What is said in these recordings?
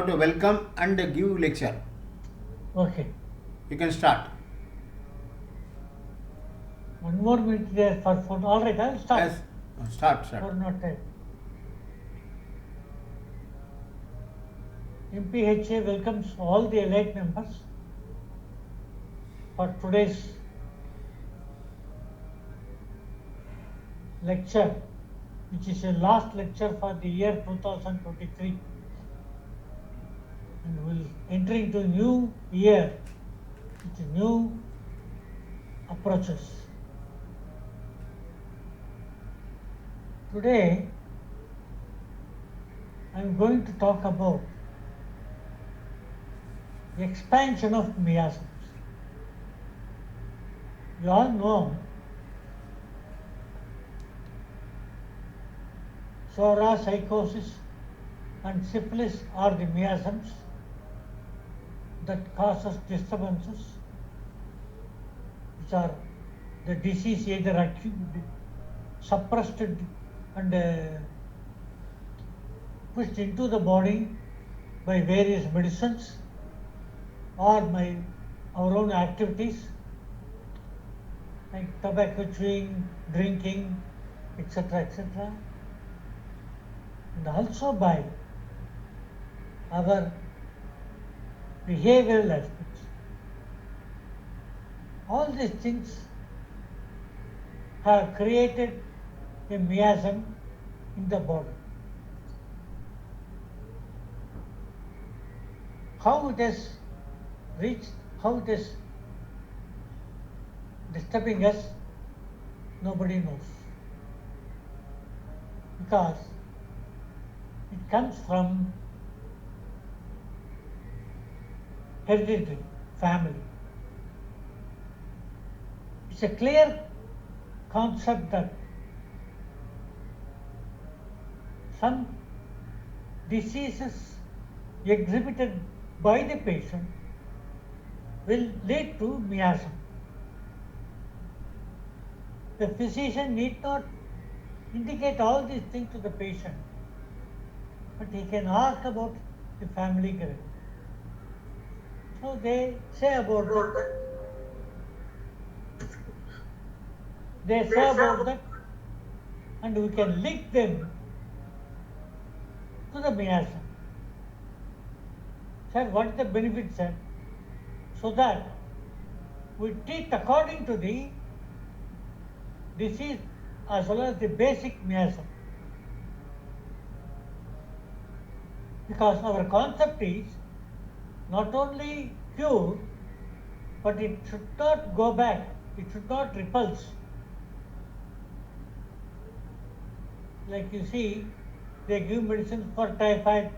to welcome and give lecture. Okay. You can start. One more minute there for food. All right, I'll start. Yes, start. For not time. MPHA welcomes all the elite members for today's lecture, which is a last lecture for the year 2023. And we'll enter into a new year with new approaches. Today, I'm going to talk about the expansion of miasms. You all know psora, psychosis, and syphilis are the miasms that causes disturbances, which are the disease either acute, suppressed and pushed into the body by various medicines or by our own activities like tobacco chewing, drinking, etc., etc., and also by our behavioral aspects. All these things have created a miasm in the body. How it has reached, how it is disturbing us, nobody knows. Because it comes from hereditary, family. It's a clear concept that some diseases exhibited by the patient will lead to miasm. The physician need not indicate all these things to the patient, but he can ask about the family group. So they say about that. They say about that, and we can link them to the miasm. Sir, what is the benefit, sir? So that we treat according to the disease as well as the basic miasm. Because our concept is not only cure, but it should not go back, it should not repulse. Like you see, they give medicine for typhoid.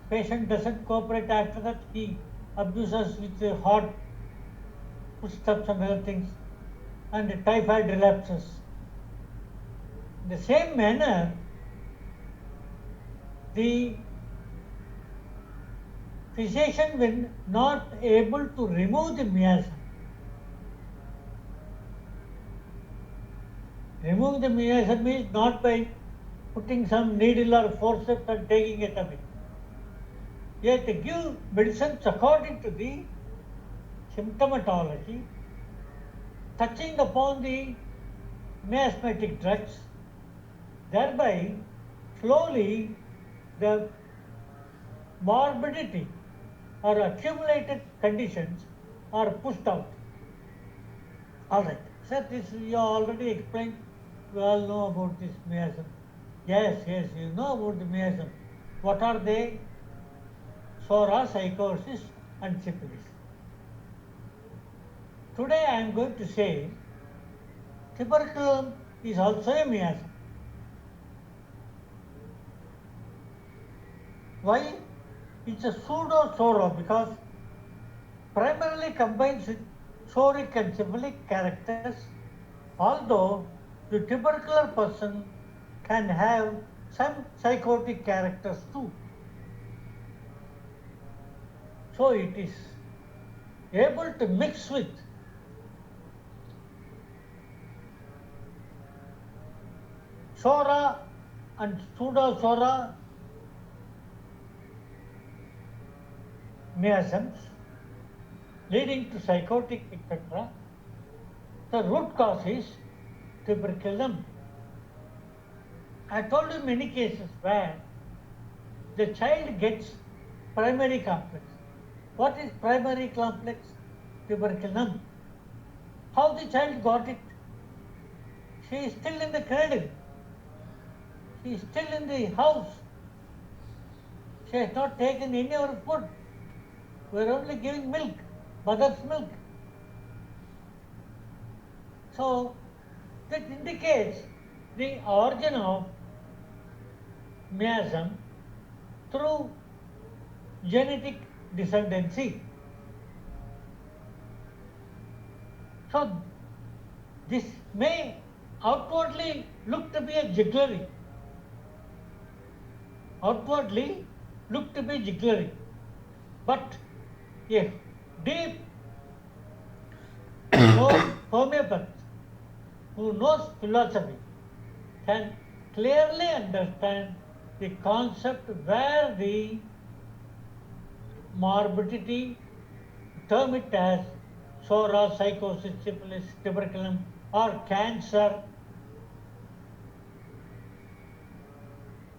Patient doesn't cooperate after that, he abuses with the hot footsteps and other things, and the typhoid relapses. In the same manner, the physician, when not able to remove the miasm, remove the miasm is not by putting some needle or forceps and taking it away. Yet give medicines according to the symptomatology, touching upon the miasmatic drugs, thereby slowly the morbidity or accumulated conditions are pushed out. All right. Sir, this you already explained. We all know about this miasm. Yes, you know about the miasm. What are they? Psora, psychosis, and syphilis. Today I am going to say tuberculum is also a miasm. Why? It's a pseudo-soro because primarily combines with soric and syphilic characters, although the tubercular person can have some psychotic characters too. So it is able to mix with sora and pseudo-sora miasms leading to psychotic, etc. The root cause is tuberculum. I told you many cases where the child gets primary complex. What is primary complex? Tuberculum. How the child got it? She is still in the cradle. She is still in the house. She has not taken any of our food. We are only giving milk, mother's milk. So that indicates the origin of miasm through genetic descendancy. So this may outwardly look to be a jugglery. Outwardly look to be jugglery. But a deep homeopath who knows philosophy can clearly understand the concept where the morbidity, term it as psoriasis, psychosis, syphilis, tuberculum, or cancer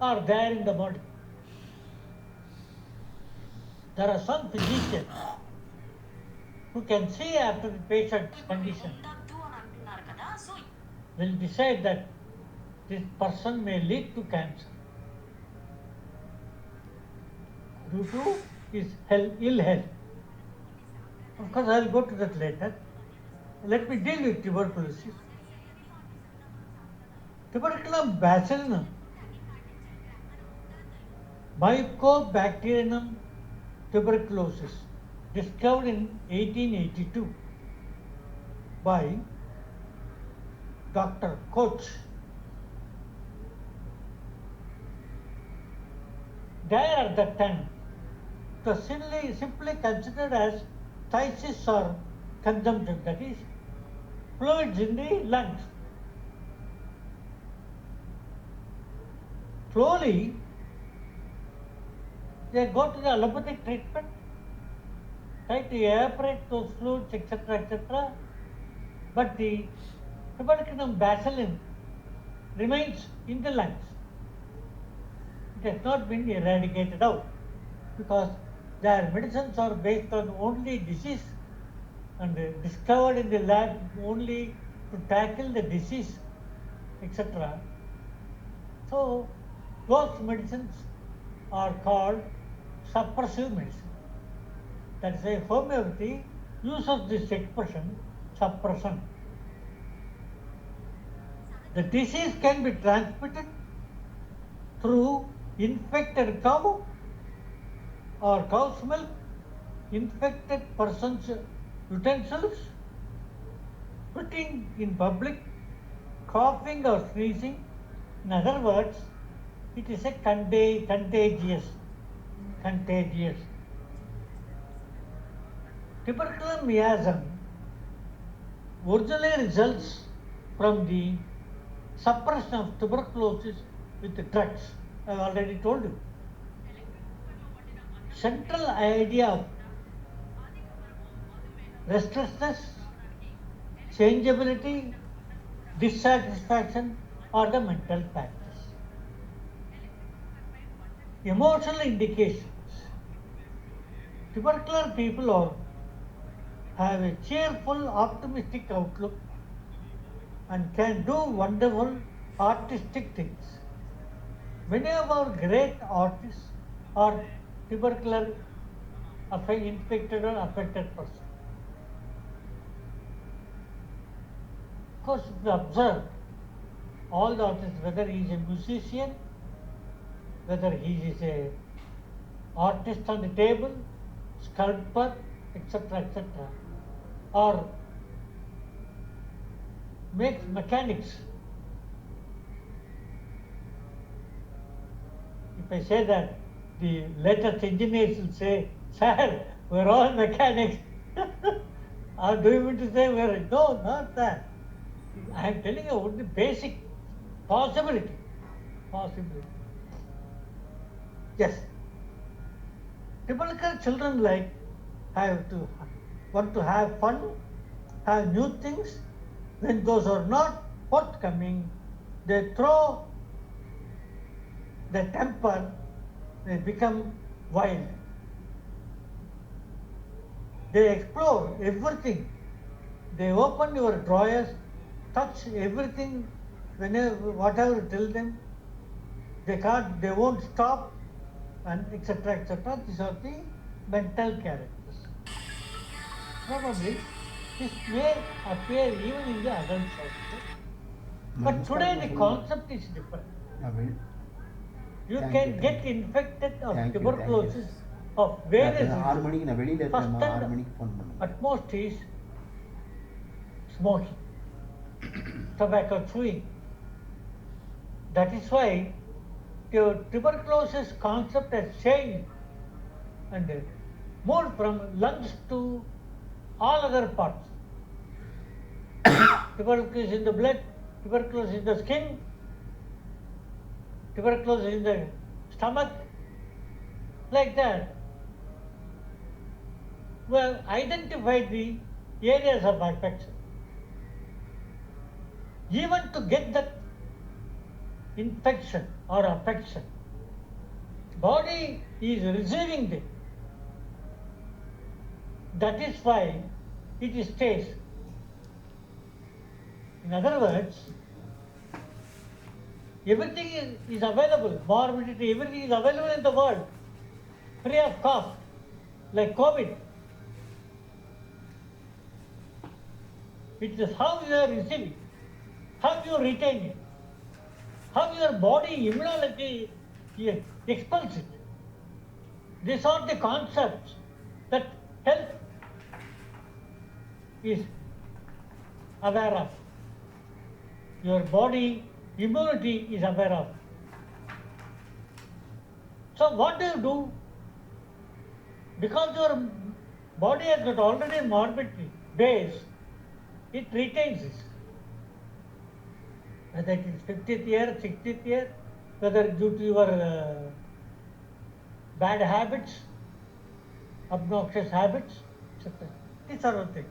are there in the body. There are some physicians who can see after the patient's condition will decide that this person may lead to cancer due to his ill health. Of course, I will go to that later. Let me deal with tuberculosis. Tuberculum bacillinum, Mycobacterium tuberculosis, discovered in 1882 by Dr. Koch. There at that time, it was simply considered as phthisis or consumption, that is, fluids in the lungs. Slowly, they go to the allopathic treatment, try to evaporate those fluids, etc., etc. But the tuberculum bacillum remains in the lungs. It has not been eradicated out because their medicines are based on only disease and discovered in the lab only to tackle the disease, etc. So those medicines are called suppressive medicine. That is why homeopathy uses this expression, suppression. The disease can be transmitted through infected cow or cow's milk, infected person's utensils, spitting in public, coughing or sneezing. In other words, it is a contagious. Tuberculum miasm originally results from the suppression of tuberculosis with drugs. I have already told you. Central idea of restlessness, changeability, dissatisfaction are the mental factors. Emotional indications. Tubercular people have a cheerful, optimistic outlook and can do wonderful artistic things. Many of our great artists are tubercular infected or affected persons. Of course, if you observe all the artists, whether he is a musician, whether he is a artist on the table, sculptor, etc., or makes mechanics. If I say that, the latest engineers will say, "Sir, we're all mechanics." Or do you mean to say we're no, not that. I am telling you only basic possibility. Yes. Typical children want to have fun, have new things. When those are not forthcoming, they throw their temper, they become wild. They explore everything. They open your drawers, touch everything, whatever you tell them. They won't stop, and etc. etc. These are the mental characters. Probably this may appear even in the adults also. But today the concept is different. You can get infected of tuberculosis of various reasons. First and utmost is smoking, tobacco chewing. That is why the tuberculosis concept has changed and moved from lungs to all other parts. Tuberculosis in the blood, tuberculosis in the skin, tuberculosis in the stomach, like that. We have identified the areas of affection. Even to get that infection or affection, body is receiving it. That is why it stays. In other words, everything is available, morbidity, everything is available in the world, free of cost, like COVID. It is how you are receiving, how you retain it, how your body immunology expels it. These are the concepts that health is aware of. Your body immunity is aware of. So what do you do? Because your body has got already morbidity base, it retains it. Whether it is 50th year, 60th year, whether due to your bad habits, obnoxious habits, etc. These are the things.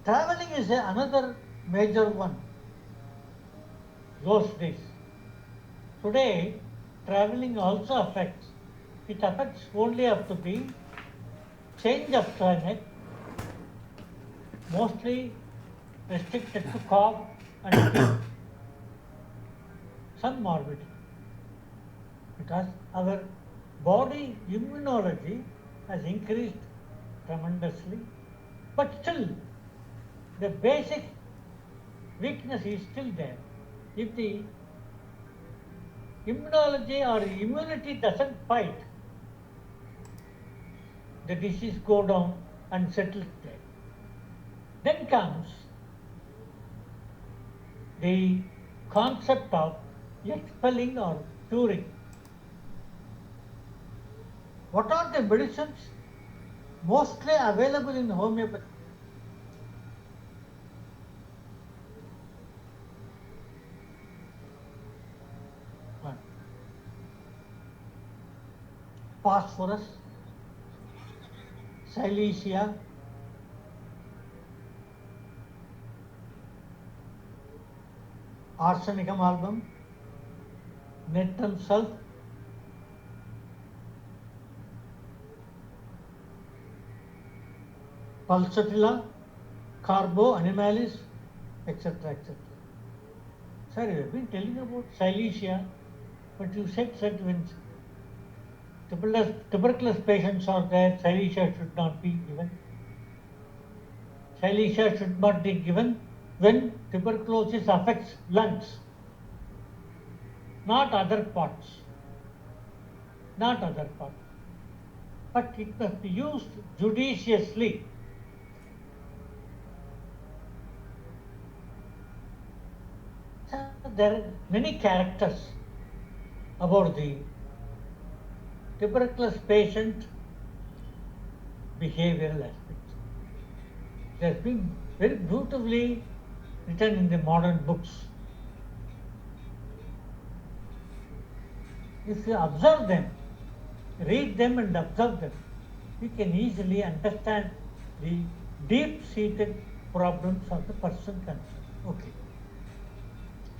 Traveling is another major one. Those days. Today, traveling also affects. It affects only up to the change of climate, mostly restricted to cough and fever. Some morbidity. Because our body immunology has increased tremendously, but still the basic weakness is still there. If the immunology or immunity doesn't fight, the disease go down and settles there. Then comes the concept of expelling or curing. What are the medicines mostly available in homeopathy? One. Phosphorus, silesia, arsenicum album, natrum sulph, pulsatilla, carbo animalis, etc. etc. Sir, you have been telling about silesia, but you said that when tuberculosis patients are there, silesia should not be given. Silesia should not be given when tuberculosis affects lungs, not other parts. Not other parts. But it must be used judiciously. So there are many characters about the tuberculosis patient behavioral aspects. It has been very beautifully written in the modern books. if you observe them, read them and observe them, you can easily understand the deep-seated problems of the person concerned. Okay.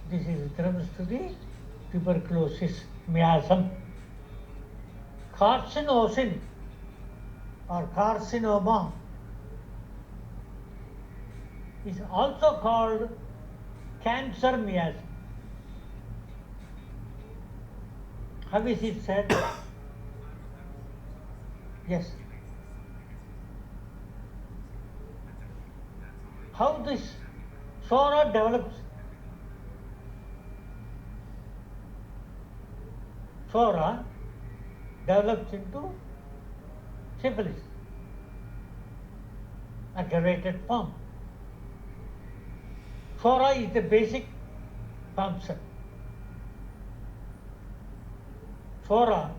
This is with reference to the tuberculosis miasm. Carcinosin or carcinoma is also called cancer miasm. How is it said? Yes. How this sora develops? Sora develops into syphilis, aggravated form. Sora is the basic concept. Sora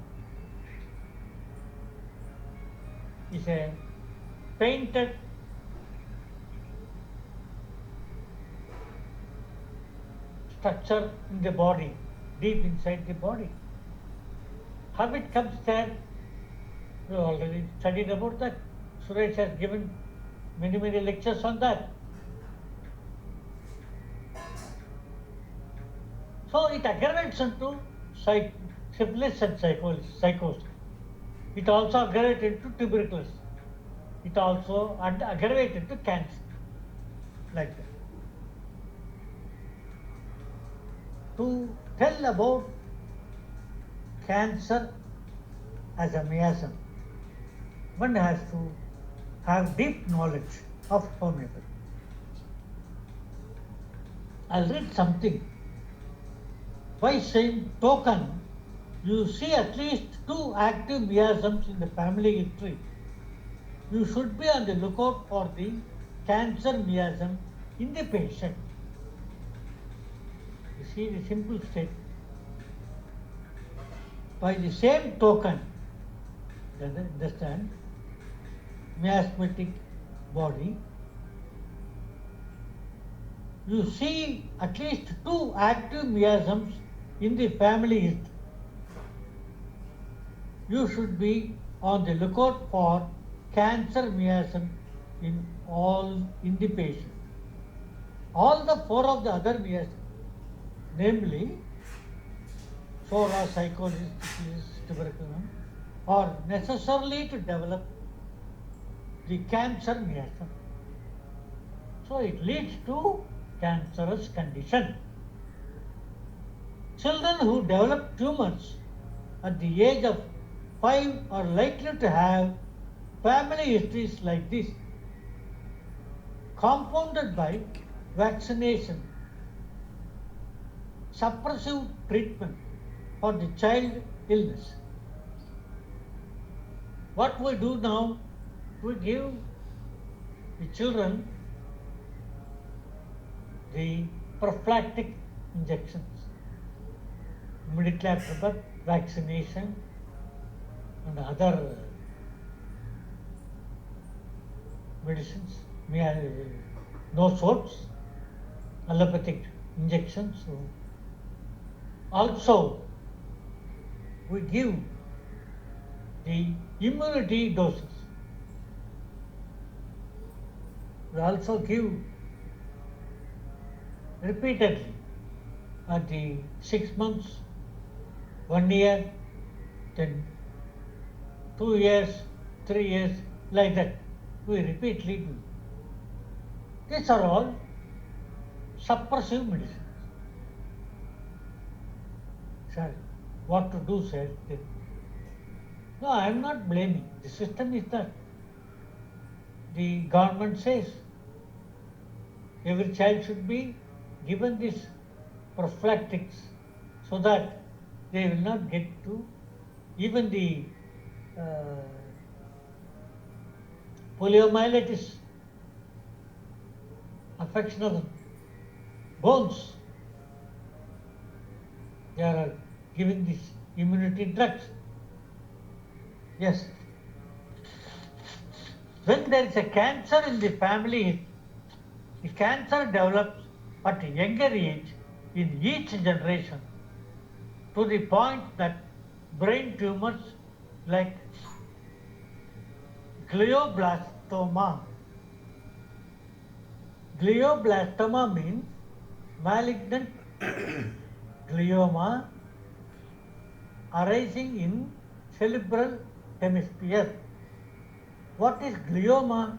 is a painted structure in the body, deep inside the body. How it comes there, we already studied about that. Suresh has given many lectures on that. So it aggravates into syphilis and psychosis. It also aggravates into tuberculosis. It also aggravates into cancer, like that. To tell about cancer as a miasm, one has to have deep knowledge of homeopathy. I'll read something. By same token, you see at least 2 active miasms in the family history. You should be on the lookout for the cancer miasm in the patient. You see the simple statement. By the same token, understand, miasmatic body, you see at least 2 active miasms in the family history. You should be on the lookout for cancer miasm in the patient. All the 4 of the other miasms, namely sora, psychosis, syphilis, tuberculosis, are necessarily to develop the cancer miasm. So it leads to cancerous condition. Children who develop tumors at the age of 5 are likely to have family histories like this, compounded by vaccination, suppressive treatment for the child illness. What we do now, we give the children the prophylactic injections, immediately after birth, vaccination and other medicines, no sorts, allopathic injections. Also, we give the immunity doses. We also give repeatedly at the 6 months, 1 year, then 2 years, 3 years, like that. We repeatedly do. These are all suppressive medicines. Sir, what to do, sir? No, I am not blaming. The system is that. The government says every child should be given this prophylactics so that they will not get to even the poliomyelitis, affection of the bones. They are giving these immunity drugs. Yes. When there is a cancer in the family, the cancer develops at a younger age in each generation to the point that brain tumors like glioblastoma. Glioblastoma means malignant glioma arising in cerebral hemisphere. What is glioma?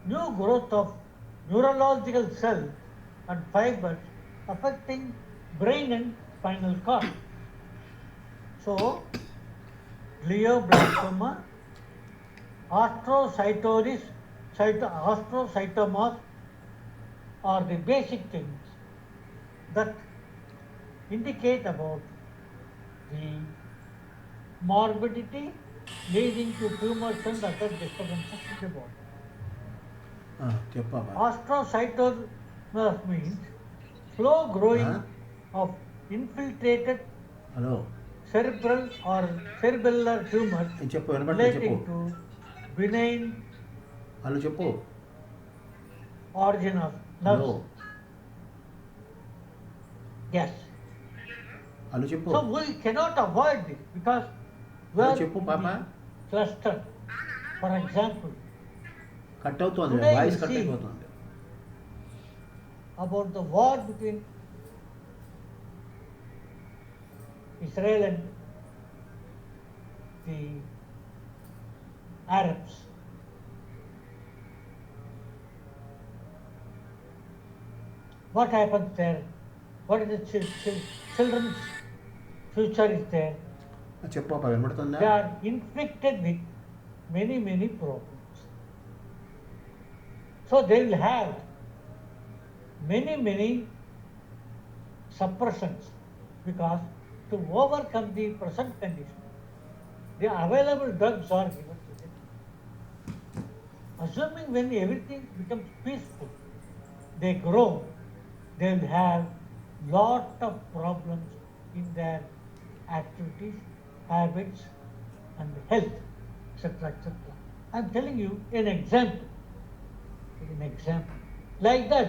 New growth of neurological cells and fibers affecting brain and spinal cord. So, glioblastoma, astrocytomas are the basic things that indicate about the morbidity leading to tumors and other disturbances in the body. చెప్పమ్మా. Astrocytomas means slow growing of infiltrated hello cerebral or cerebellar tumors చెప్పు, వినపడలేదు, relating చెప్పు. to benign hello చెప్పు. origin of hello nerves. Yes. Hello చెప్పు. So we cannot avoid this because we hello are చెప్పు పాప. clustered. For example, cut అవుతుంది, Today voice you cut see- అయిపోతుంది. about the war between Israel and the Arabs. What happens there? What is the children's future is there? చెప్పు పాప, వినపడుతుందా? They are inflicted with many problems. So they will have many suppressions because to overcome the present condition, the available drugs are given to them. Assuming when everything becomes peaceful, they grow, they will have lot of problems in their activities, habits and health, etc. I am telling you an example. Like that,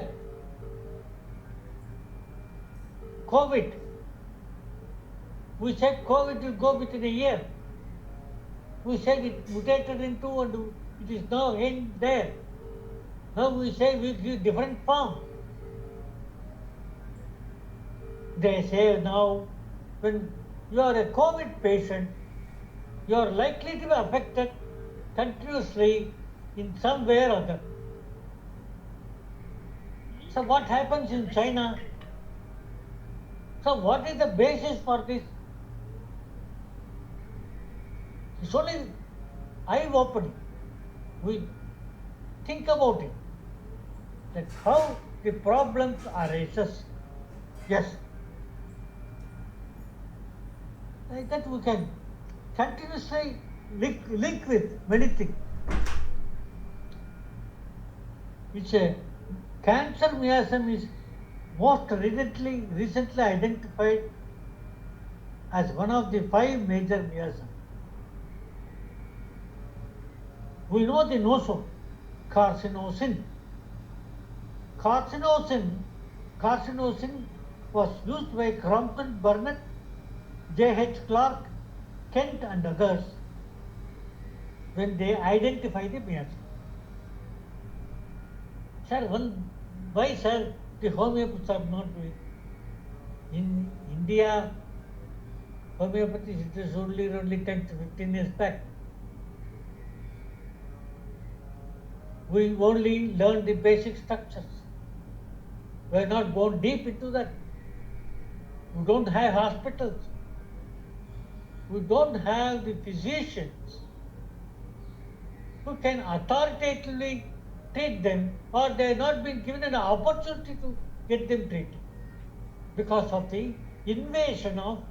COVID. We said COVID will go within a year. We said it mutated into and it is now in there. Now we say we give different form. They say now when you are a COVID patient, you are likely to be affected continuously in some way or other. So what happens in China? So what is the basis for this? It's only eye-opening. We think about it, that how the problems arises. Yes. Like that we can continuously link with many things. It's a cancer miasm is most recently identified as one of the 5 major miasms. We know the notion, carcinosin. Carcinosin was used by Crompton Burnett, J.H. Clark, Kent and others when they identify the miasm. Sir, why sir the homeopaths are not doing? In India, homeopathy is only 10 to 15 years back. We only learned the basic structures. We are not gone deep into that. We don't have hospitals. We don't have the physicians who can authoritatively treat them, or they have not been given an opportunity to get them treated because of the invasion of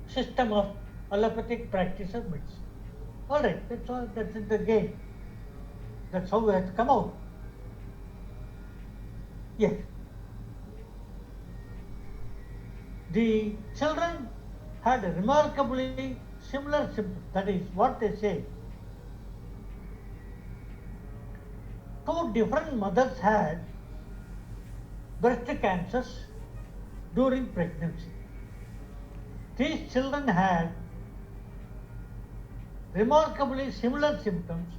system of allopathic practice of medicine. All right, that's all. That's in the game. That's how we have to come out. Yes. The children had remarkably similar symptoms. That is what they say. 2 different mothers had breast cancers during pregnancy. These children had remarkably similar symptoms,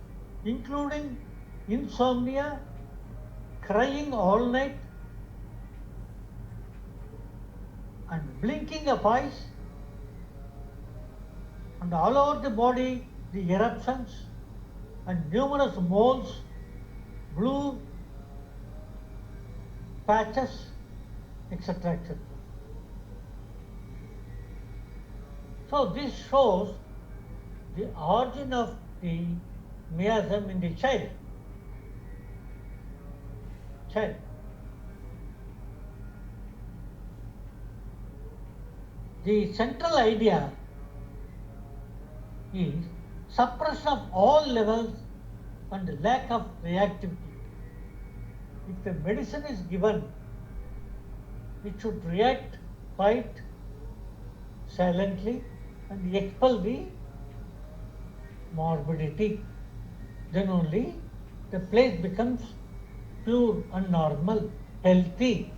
including insomnia, crying all night, and blinking of eyes, and all over the body the eruptions and numerous moles, blue patches, etc. etc. So this shows the origin of the miasm in the child. The central idea is suppression of all levels and lack of reactivity. If a medicine is given, it should react, fight silently and expel the morbidity. Then only the place becomes pure and normal, healthy.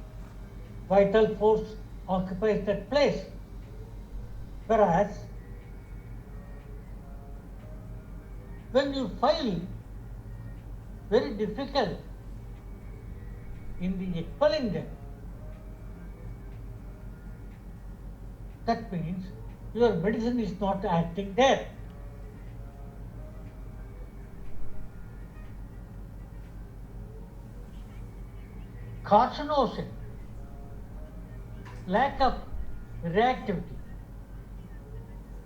Vital force occupies that place. Whereas when you find very difficult in the expelling them, that means your medicine is not acting there. Carcinosin, lack of reactivity,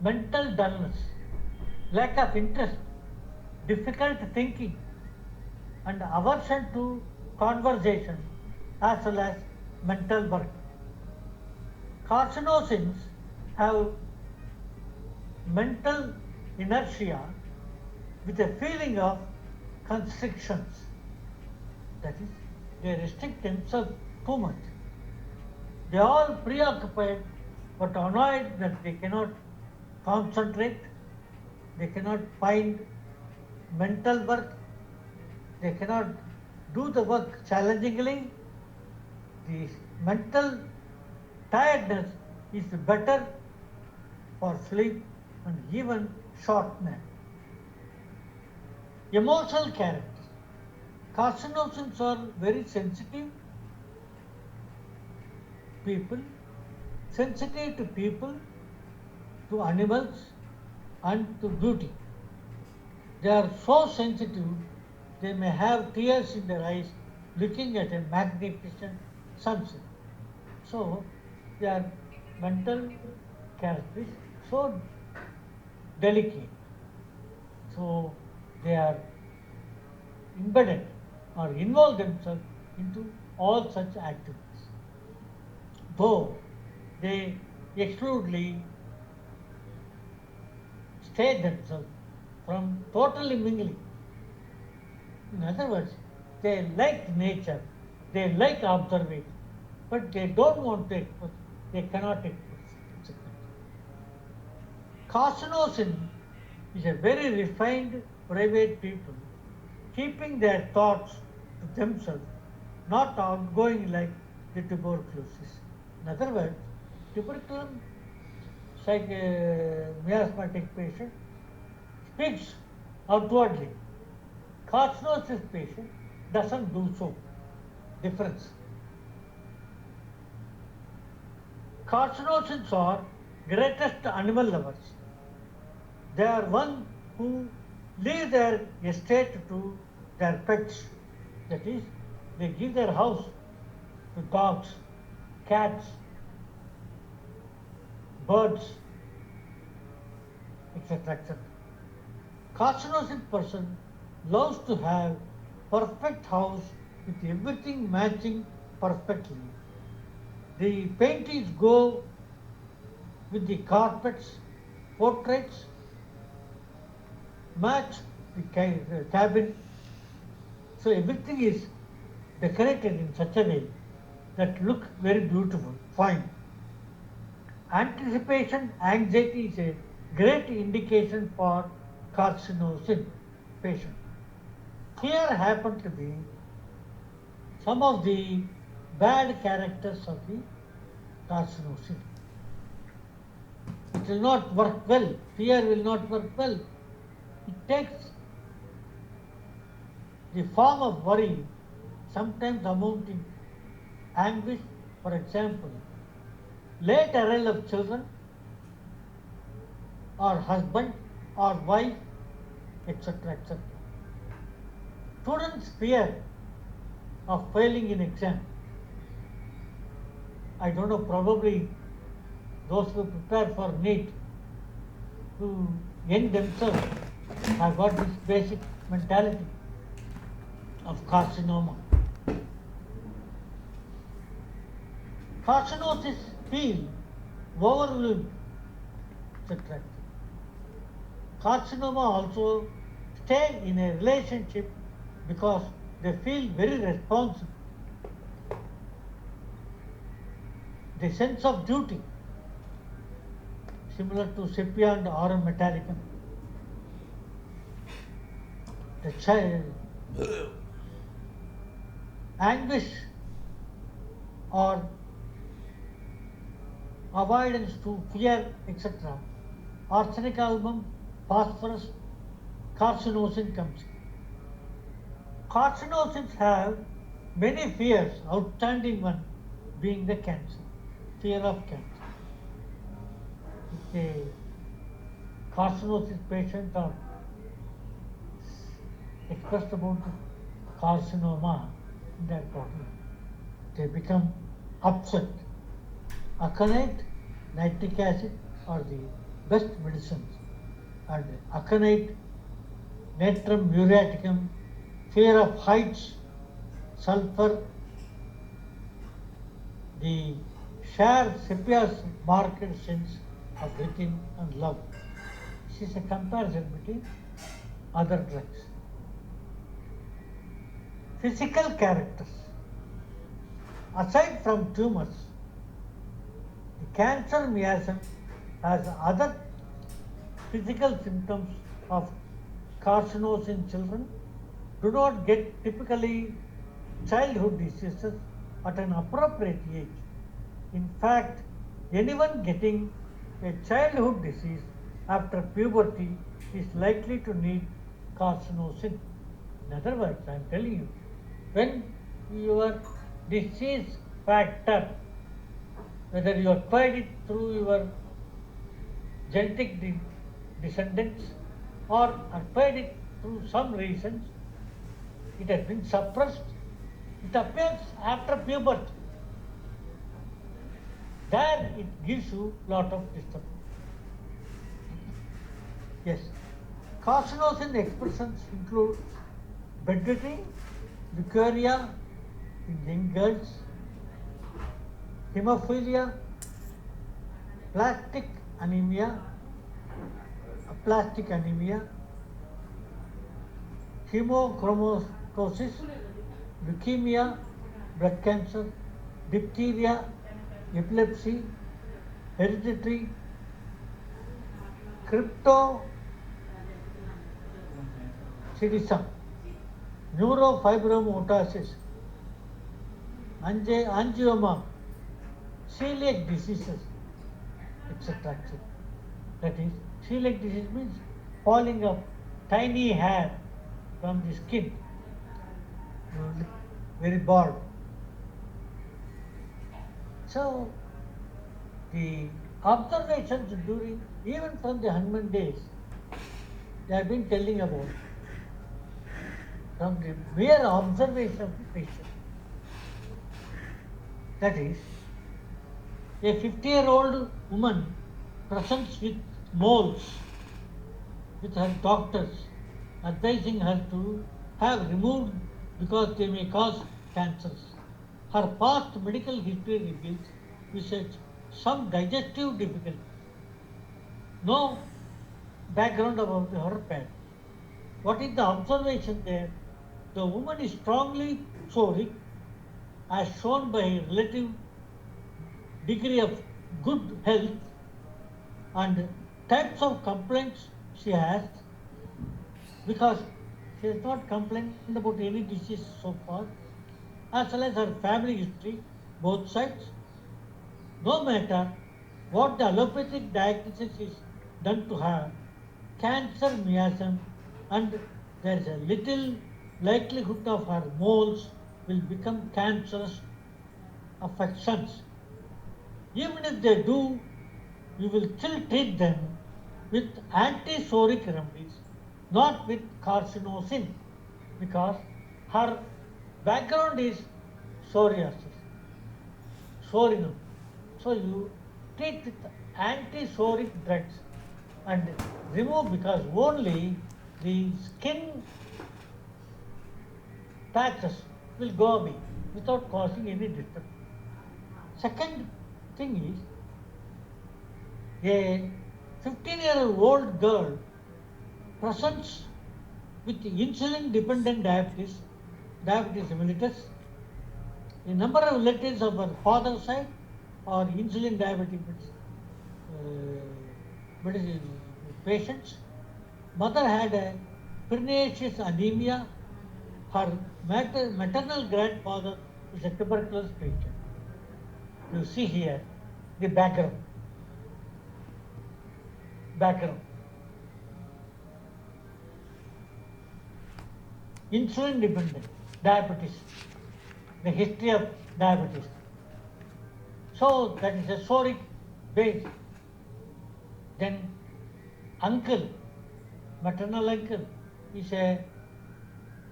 mental dullness, lack of interest, difficult thinking, and aversion to conversation as well as mental work. Carcinosins have mental inertia with a feeling of constrictions. That is, they restrict themselves too much. They are all preoccupied but annoyed that they cannot concentrate, they cannot find mental work, they cannot do the work challengingly. The mental tiredness is better for sleep and even short nap. Emotional character. Carcinosins are very sensitive people, sensitive to people, to animals, and to beauty. They are so sensitive, they may have tears in their eyes looking at a magnificent sunset. So, their mental character is so delicate. So, they are embedded or involve themselves into all such activities. Though they exclusively stay themselves from totally mingling. In other words, they like nature, they like observation, but they don't want to express, they cannot express. Carcinosin is a very refined private people, keeping their thoughts to themselves, not outgoing like the tuberculosis. In other words, tuberculum miasmatic patient speaks outwardly. Carcinosis patient doesn't do so. Difference. Carcinosins are greatest animal lovers. They are one who leave their estate to their pets. That is, they give their house to dogs, cats, birds, etc. etc. Carcinosin person loves to have perfect house with everything matching perfectly. The paintings go with the carpets, portraits, match the cabin. So everything is decorated in such a way that look very beautiful, fine. Anticipation anxiety is a great indication for carcinosin patient. Here happen to be some of the bad characters of the carcinosin. it will not work well. Fear will not work well. It takes the form of worry, sometimes amounting anguish. For example, late arrival of children, or husband, or wife, etc., etc. Students fear of failing in exam. I don't know, probably those who prepare for NEET, who young themselves have got this basic mentality of carcinoma. Carcinosis feel overwhelmed, etc. Carcinoma also stay in a relationship because they feel very responsible. The sense of duty, similar to sepia and aurum metallicum. The child anguish or avoidance to fear, etc. Arsenic album, phosphorus, carcinosin comes in. Carcinosins have many fears, outstanding one being the cancer, fear of cancer. If a carcinosis patient are expressed about carcinoma in their body, they become upset. Aconite, nitric acid are the best medicines, and aconite, natrum muriaticum, fear of heights, sulfur, the share sepia's marked sense of rhythm and love. This is a comparison between other drugs. Physical characters. Aside from tumors, the cancer miasm has other physical symptoms of carcinosis in children. Do not get typically childhood diseases at an appropriate age. In fact, anyone getting a childhood disease after puberty is likely to need carcinosin. In other words, I am telling you, when your disease factor, whether you acquired it through your genetic descendants or acquired it through some reasons, it has been suppressed. It appears after puberty. There it gives you lot of disturbance. Yes. Carcinosin expressions include bedwetting, leukorrhea in young girls, hemophilia, aplastic anemia, hemochromatosis, leukemia, blood cancer, diphtheria, epilepsy, hereditary, cryptorchidism, neurofibromatosis, angioma, celiac diseases, etc. That is, celiac disease means falling of tiny hair from the skin, very bald. So, the observations during, even from the Hanuman days, they have been telling about, from the mere observation of the patient. That is, a 50-year-old woman presents with moles with her doctors advising her to have removed because they may cause cancers. Her past medical history reveals besides some digestive difficulty, no background about her parents. What is the observation there? The woman is strongly psoric, as shown by a relative degree of good health and types of complaints she has, because she has not complained about any disease so far, as well as her family history, both sides. No matter what the allopathic diagnosis is done to her, cancer miasm, and there is a little likelihood of her moles will become cancerous affections. Even if they do, you will still treat them with anti-psoric remedies, not with carcinosin, because her background is psoriasis, psorinum. So you treat with anti-psoric drugs and remove, because only the skin patches will go away without causing any disturbance. Second thing is, a 15-year-old girl presents with insulin-dependent diabetes, diabetes mellitus. A number of relatives of her father's side are insulin diabetes patients. Mother had a pernicious anemia. Her maternal grandfather is a tuberculosis patient. You see here the background. Insulin dependent diabetes, the history of diabetes. So that is a psoric base. Then uncle, maternal uncle, is a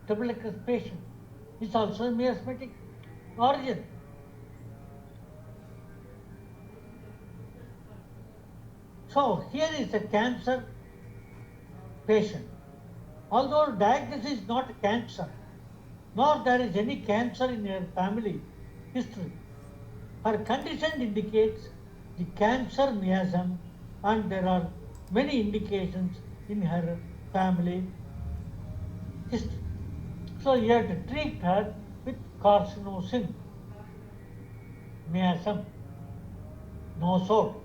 tuberculosis patient. It's also a miasmatic origin. So here is a cancer patient. Although diagnosis is not cancer, nor there is any cancer in her family history, her condition indicates the cancer miasm, and there are many indications in her family history. So you have to treat her with carcinosin, miasm, no salt.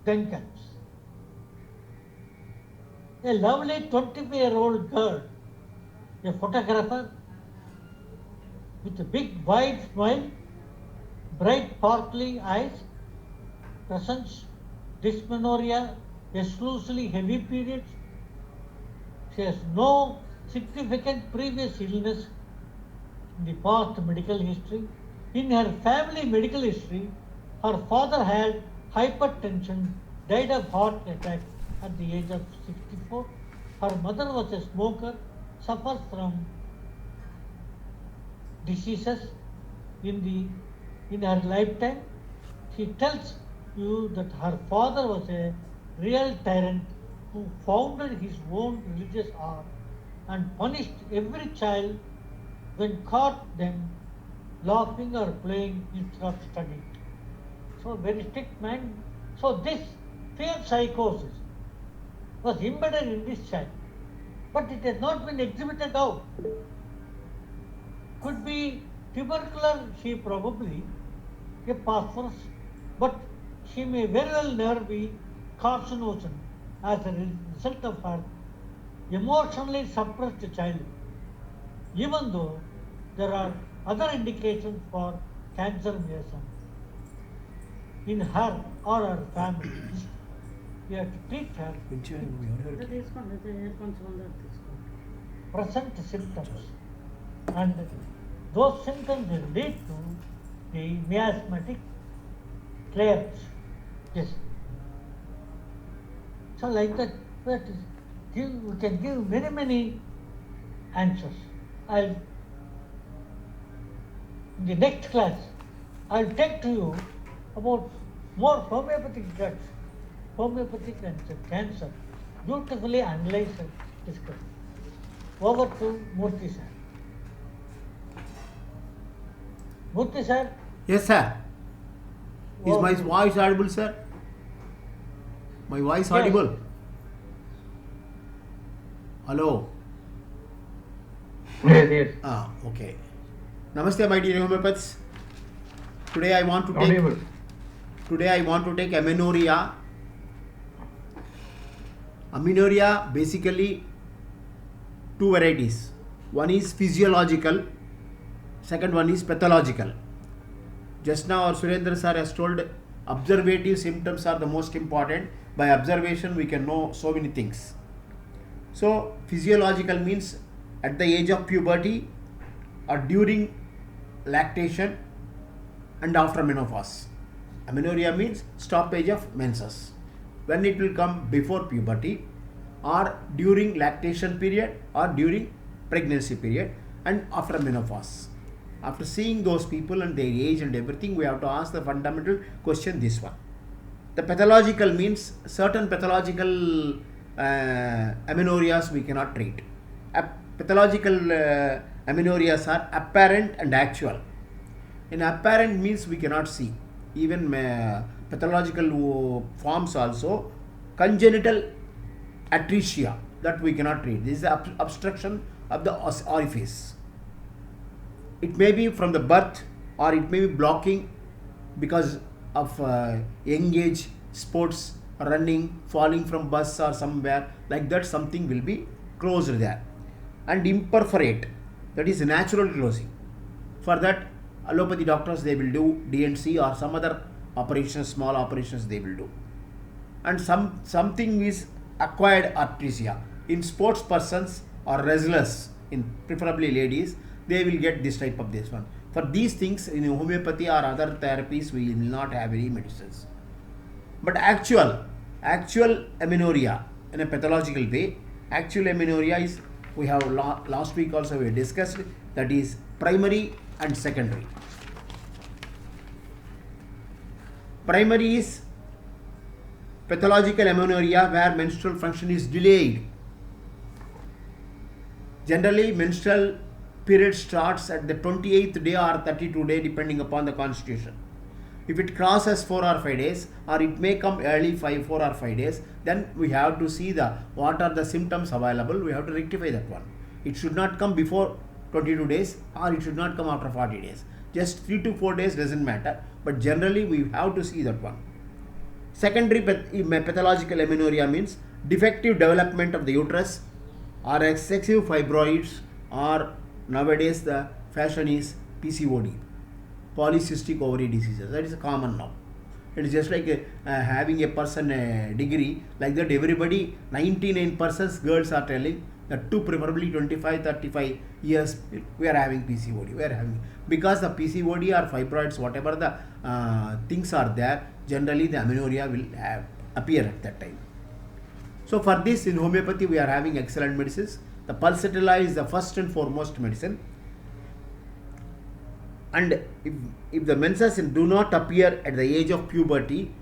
Then comes a lovely 25-year-old girl, a photographer with a big wide smile, bright sparkling eyes, presents dysmenorrhea, exclusively heavy periods. She has no significant previous illness in the past medical history. In her family medical history, her father had hypertension, died of heart attack at the age of 64. Her mother was a smoker, suffers from diseases in her lifetime. She tells you that her father was a real tyrant who founded his own religious art and punished every child when caught them laughing or playing instead of studying. So very strict man. So this fear psychosis was embedded in this child, but it has not been exhibited out. Could be tubercular, she probably a phosphorus, but she may very well never be carcinogen as a result of her emotionally suppressed childhood, even though there are other indications for cancer miasm in her or her family. We have to treat her present symptoms, and those symptoms will lead to the miasmatic flares. Yes. So like that, we can give many answers. In the next class, I'll take to you about more homeopathic drugs, homeopathic and cancer, beautifully analyzed and discussed. Over to Murthy sir. Murthy sir. Yes, sir. Is my voice audible, sir? My voice Yes. audible? Hello? Yes. Okay. Namaste, my dear homeopaths. Today I want to Audible. take amenorrhea. Amenorrhea, basically two varieties. One is physiological, second one is pathological. Just now our Surendra sir has told observative symptoms are the most important. By observation we can know so many things. So physiological means at the age of puberty or during lactation and after menopause. Amenorrhea means stoppage of menses. When it will come before puberty or during lactation period or during pregnancy period and after menopause. After seeing those people and their age and everything, we have to ask the fundamental question, this one. The pathological means certain pathological amenorrheas we cannot treat. Pathological amenorrheas are apparent and actual. In apparent means we cannot see. Even pathological forms also, congenital atresia, that we cannot treat. This is the obstruction of the orifice. It may be from the birth or it may be blocking because of young age sports, running, falling from bus or somewhere, like that something will be closed there. And imperforate, that is natural closing. For that allopathy doctors, they will do DNC or some other operations, small operations they will do. And something is acquired atresia. In sports persons or wrestlers, in preferably ladies, they will get this type of this one. For these things in homeopathy or other therapies, we will not have any medicines. But actual amenorrhea in a pathological way, actual amenorrhea is, we have last week also we discussed, that is primary and secondary. Primary is pathological amenorrhea where menstrual function is delayed. Generally, menstrual period starts at the 28th day or 32nd day depending upon the constitution. If it crosses 4 or 5 days, or it may come early 4 or 5 days, then we have to see what are the symptoms available. We have to rectify that one. It should not come before 22 days or it should not come after 40 days. Just 3 to 4 days doesn't matter, but generally we have to see that one. Secondary pathological amenorrhea means defective development of the uterus or excessive fibroids, or nowadays the fashion is PCOD, polycystic ovary diseases. That is common now. It is just like having a person a degree, like that everybody, 99% girls are telling that to preferably 25-35 years we are having PCOD. We are having, because the PCOD or fibroids, whatever the things are there, generally the amenorrhea will appear at that time. So for this, in homeopathy we are having excellent medicines. The pulsatilla is the first and foremost medicine. And if the menses do not appear at the age of puberty,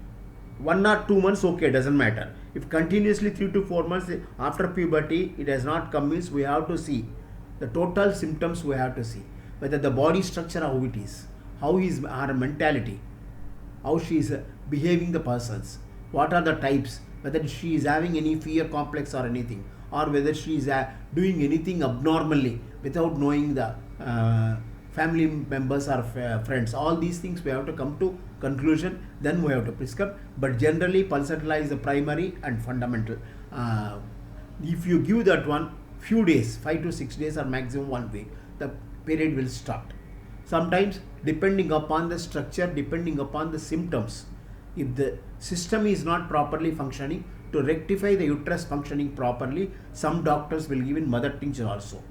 1 or 2 months, okay, doesn't matter. If continuously 3 to 4 months after puberty it has not come, means we have to see the total symptoms. We have to see whether the body structure, how it is, how is her mentality, how she is behaving the persons, what are the types, whether she is having any fear complex or anything, or whether she is doing anything abnormally without knowing the family members or friends. All these things we have to come to conclusion, then we have to prescribe. But generally pulsatilla is the primary and fundamental. If you give that one few days, 5 to 6 days or maximum 1 week, the period will start. Sometimes depending upon the structure, depending upon the symptoms, if the system is not properly functioning, to rectify the uterus functioning properly, some doctors will give in mother tincture also.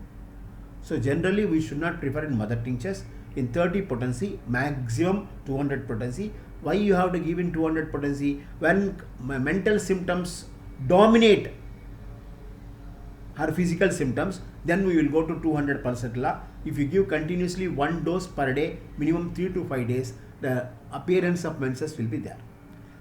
So generally we should not prefer in mother tinctures. In 30 potency, maximum 200 potency. Why you have to give in 200 potency? When mental symptoms dominate her physical symptoms, then we will go to 200 pulsatilla. If you give continuously 1 dose per day, minimum 3 to 5 days, the appearance of menses will be there.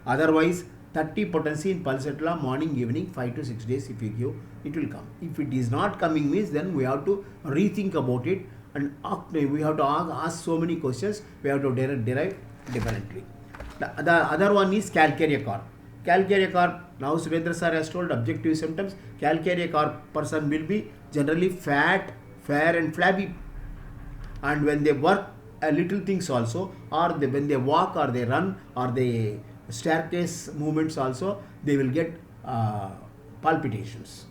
Otherwise, 30 potency in pulsatilla, morning, evening, 5 to 6 days if you give, it will come. If it is not coming, means then we have to rethink about it, and we have to ask so many questions. We have to derive differently. The other one is calcarea carp. Calcarea carp, now Surendra sir has told objective symptoms. Calcarea carp person will be generally fat, fair and flabby, and when they work a little things also, or when they walk or they run or they staircase movements also, they will get palpitations,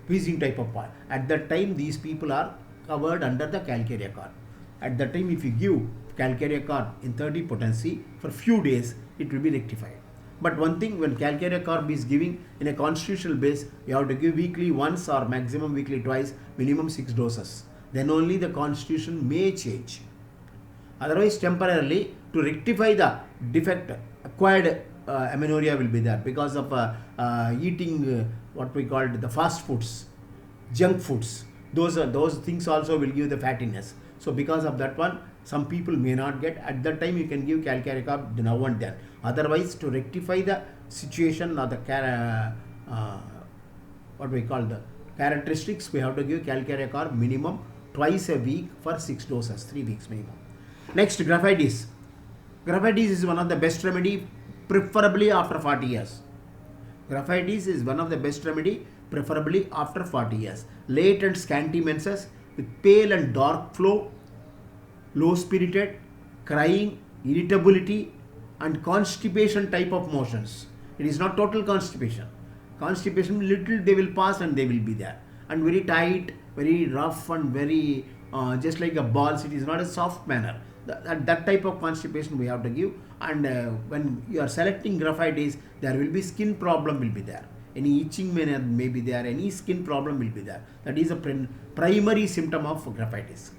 wheezing type of part. At that time these people are covered under the calcarea carp. At that time if you give calcarea carb in 30 potency for few days, it will be rectified. But one thing, when calcarea carb is giving in a constitutional base, you have to give weekly once or maximum weekly twice, minimum 6 doses. Then only the constitution may change. Otherwise, temporarily, to rectify the defect, acquired amenorrhea will be there because of eating what we call the fast foods, junk foods. Those things also will give the fattiness. So because of that one, some people may not get. At that time, you can give calcarea carb now and then. Otherwise, to rectify the situation or the what we call the characteristics, we have to give calcarea carb minimum twice a week for 6 doses, 3 weeks minimum. Next, graphitis. Graphitis is one of the best remedy, preferably after 40 years. Graphitis is one of the best remedy, preferably after 40 years. Late and scanty menses with pale and dark flow, low spirited, crying, irritability, and constipation type of motions. It is not total constipation. Constipation, little they will pass and they will be there. And very tight, very rough, and very just like a balls. It is not a soft manner. That type of constipation we have to give. And when you are selecting graphitis, there will be skin problem will be there. Any itching may be there. Any skin problem will be there. That is a primary symptom of graphitis.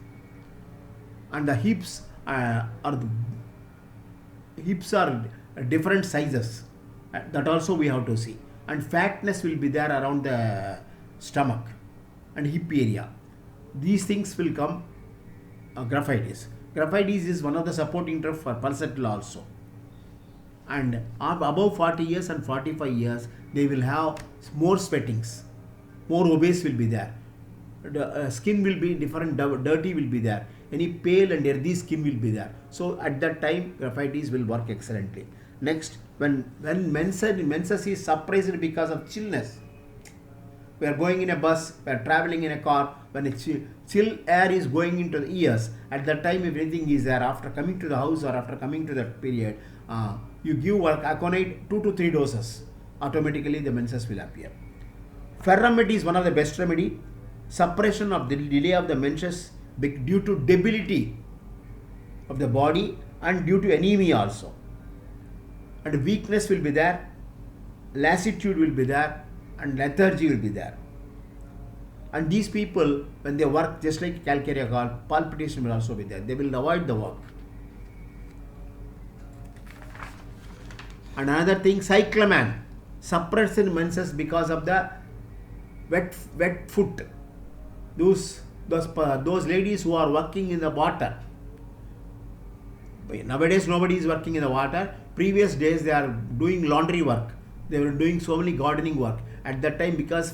And the hips are different sizes. That also we have to see. And fatness will be there around the stomach and hip area. These things will come graphitis. Graphitis is one of the supporting drug for pulsatile also. And above 40 years and 45 years, they will have more sweatings, more obese will be there. The skin will be different, dirty will be there. Any pale and earthy skin will be there. So at that time, graphitis will work excellently. Next, when menses is suppressed because of chillness, we are going in a bus, we are traveling in a car, when a chill air is going into the ears, at that time if anything is there, after coming to the house or after coming to that period, you give aconite 2 to 3 doses, automatically the menses will appear. Ferromate is one of the best remedy. Suppression of the delay of the menses due to debility of the body and due to anemia also. And weakness will be there, lassitude will be there, and lethargy will be there. And these people, when they work just like calcarea carb, palpitation will also be there. They will avoid the work. And another thing, cyclamen, suppression menses because of the wet foot. Those ladies who are working in the water. Nowadays nobody is working in the water. Previous days they are doing laundry work. They were doing so many gardening work. At that time, because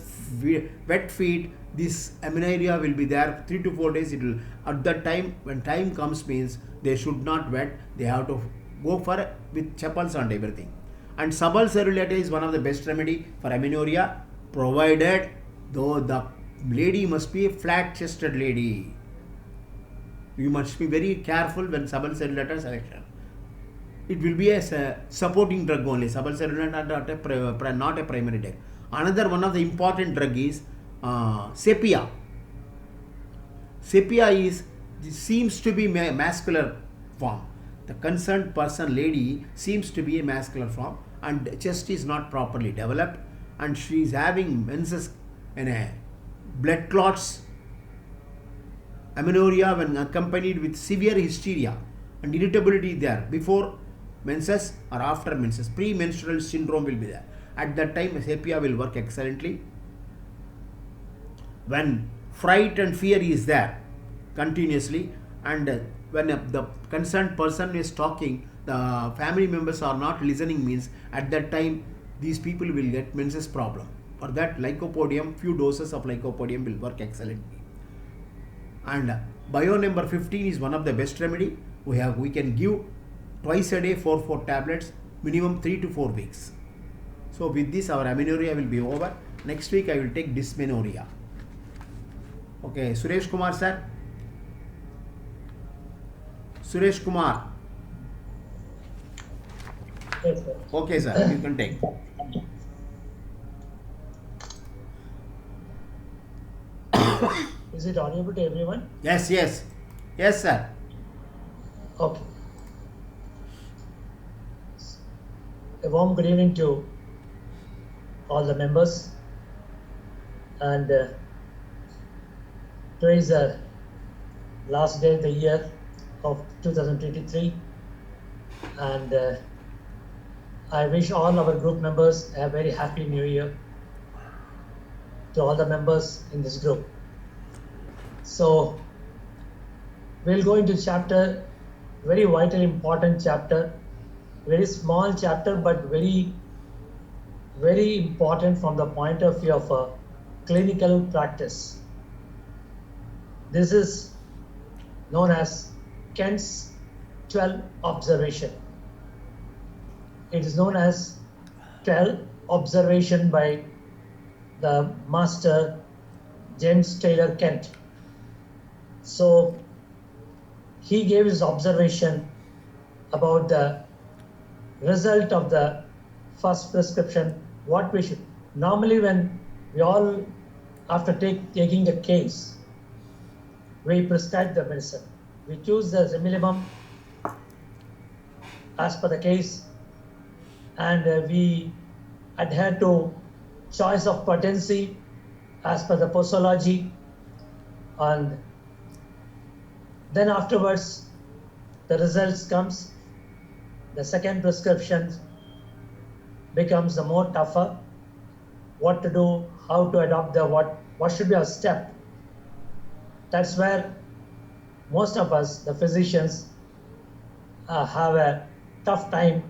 wet feet, this amenorrhea will be there 3 to 4 days. It will. At that time, when time comes, means they should not wet. They have to go for with chappals and everything. And subtle cerulite is one of the best remedy for amenorrhea, provided though the lady must be a flat-chested lady. You must be very careful when subtle cerulite selection. It will be a supporting drug only. Subtle cerulite not a primary drug. Another one of the important drug is sepia. Sepia seems to be masculine form. The concerned person, lady, seems to be a masculine form, and chest is not properly developed, and she is having menses in a blood clots, amenorrhea when accompanied with severe hysteria and irritability there before menses or after menses. Premenstrual syndrome will be there. At that time, sepia will work excellently. When fright and fear is there continuously, and when the concerned person is talking, the family members are not listening, means at that time these people will get menses problem. For that, lycopodium, few doses of lycopodium will work excellently. And bio number 15 is one of the best remedy. We can give twice a day 4 tablets, minimum 3 to 4 weeks. So with this, our amenorrhea will be over. Next week I will take dysmenorrhea. Okay, Suresh Kumar sir. Suresh Kumar. Yes, sir. Okay sir, you can take. Is it audible to everyone? Yes sir. Okay. A warm good evening to all the members. And today is the last day of the year of 2023. And I wish all our group members a very happy new year to all the members in this group. So we'll go into chapter, very vital, important chapter, very small chapter, but very, very important from the point of view of a clinical practice. This is known as Kent's 12 observation. It is known as 12 observation by the master James Taylor Kent. So he gave his observation about the result of the first prescription, what we should. Normally when we all, after taking a case, we prescribe the medicine. We choose the Zimilibum as per the case, and we adhere to choice of potency as per the posology, and then afterwards the results comes. The second prescription becomes the more tougher. What to do, how to adopt the what should be our step. That's where most of us, the physicians, have a tough time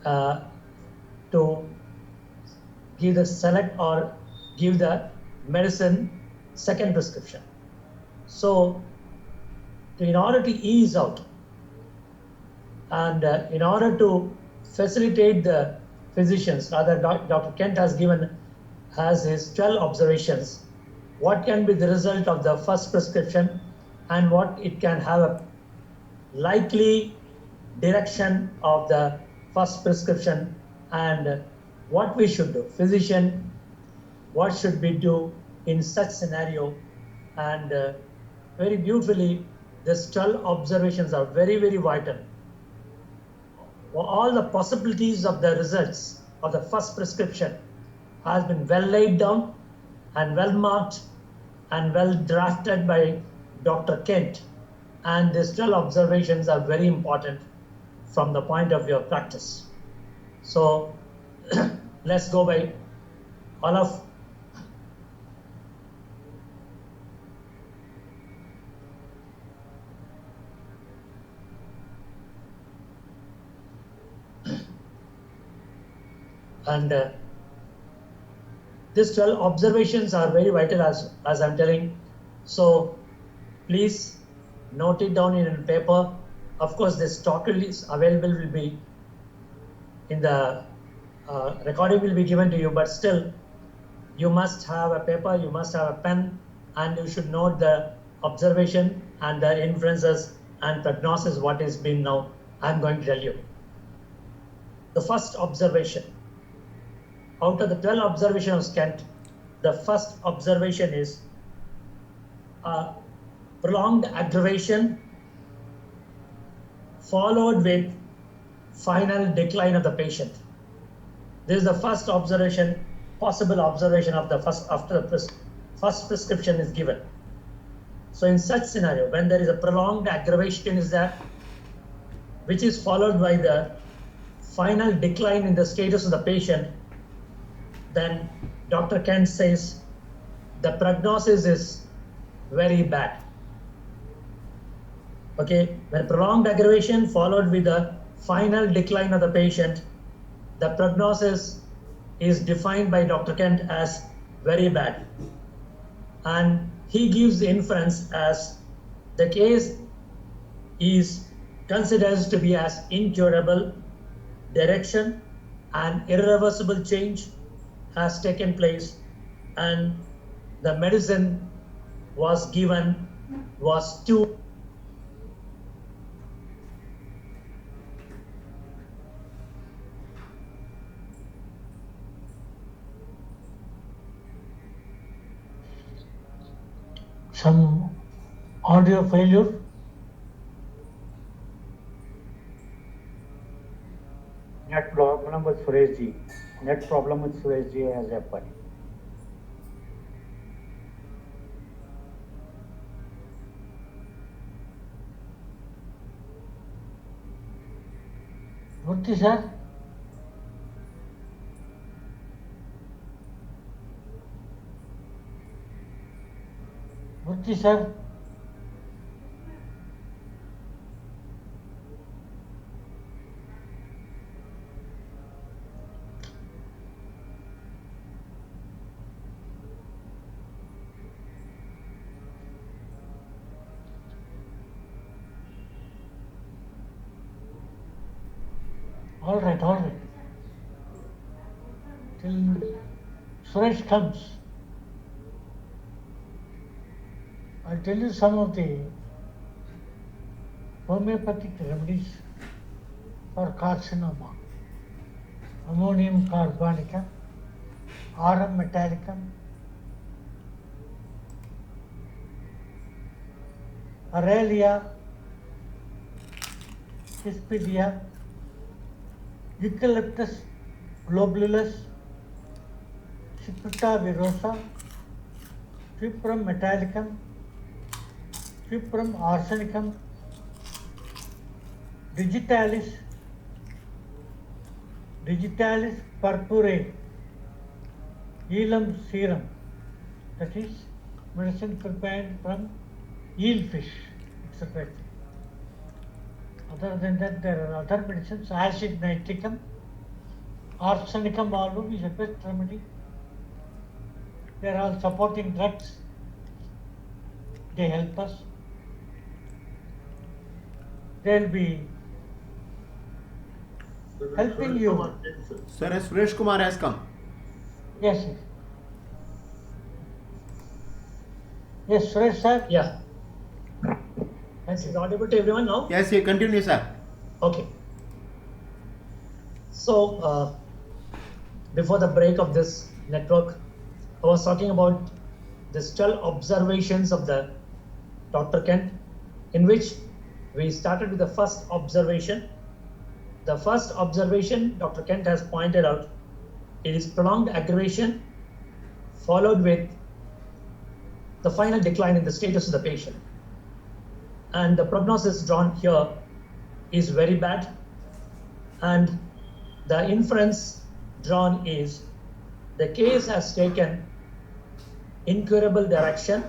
to give the select or give the medicine second prescription. So in order to ease out and in order to facilitate the physicians, rather Dr. Kent has his 12 observations. What can be the result of the first prescription and what it can have a likely direction of the first prescription, and what we should do. Physician, what should we do in such scenario? And very beautifully, these 12 observations are very, very vital. All the possibilities of the results of the first prescription has been well laid down and well marked and well drafted by Dr. Kent. And these 12 observations are very important from the point of view of practice. So let's go by all of and these 12 observations are very vital as I'm telling. So please note it down in paper. Of course, this talk is available, will be in the recording will be given to you, but still you must have a paper, you must have a pen, and you should note the observation and the inferences and prognosis what is being now I'm going to tell you. The first observation, out of the 12 observations of Kent, the first observation is prolonged aggravation followed with final decline of the patient. This is the first observation, possible observation of the first after the first prescription is given. So in such scenario, when there is a prolonged aggravation is there, which is followed by the final decline in the status of the patient, then Dr. Kent says the prognosis is very bad. Okay, when prolonged aggravation followed with the final decline of the patient, the prognosis is defined by Dr. Kent as very bad. And he gives the inference as the case is considered to be as incurable, direction and irreversible change has taken place, and the medicine was given was too some audio failure. Suresh ji. That problem with Suresh ji has happened. Murthy sir. Murthy sir. All right, all right. Till Suresh comes, I'll tell you some of the homeopathic remedies for carcinoma. Ammonium carbonicum, aurum metallicum, Aurelia, Hispidia, Eucalyptus globulus, Cicuta virosa, Cyprum metallicum, Cyprum arsenicum, Digitalis purpurae, Elam serum, that is medicine prepared from eelfish, etc. Other than that, there are other medicines, acid nitricum, arsenicum alum is a best remedy. They are all supporting drugs. They help us. They will be helping you. Sir, Suresh Kumar has come. Yes, yes. Yes, Suresh sir. Yeah. Thank Is you. it audible to everyone now? Yes, you continue, sir. Okay. So, before the break of this network, I was talking about the 12 observations of the Dr. Kent, in which we started with the first observation. The first observation Dr. Kent has pointed out, it is prolonged aggravation followed with the final decline in the status of the patient. And the prognosis drawn here is very bad, and the inference drawn is the case has taken incurable direction,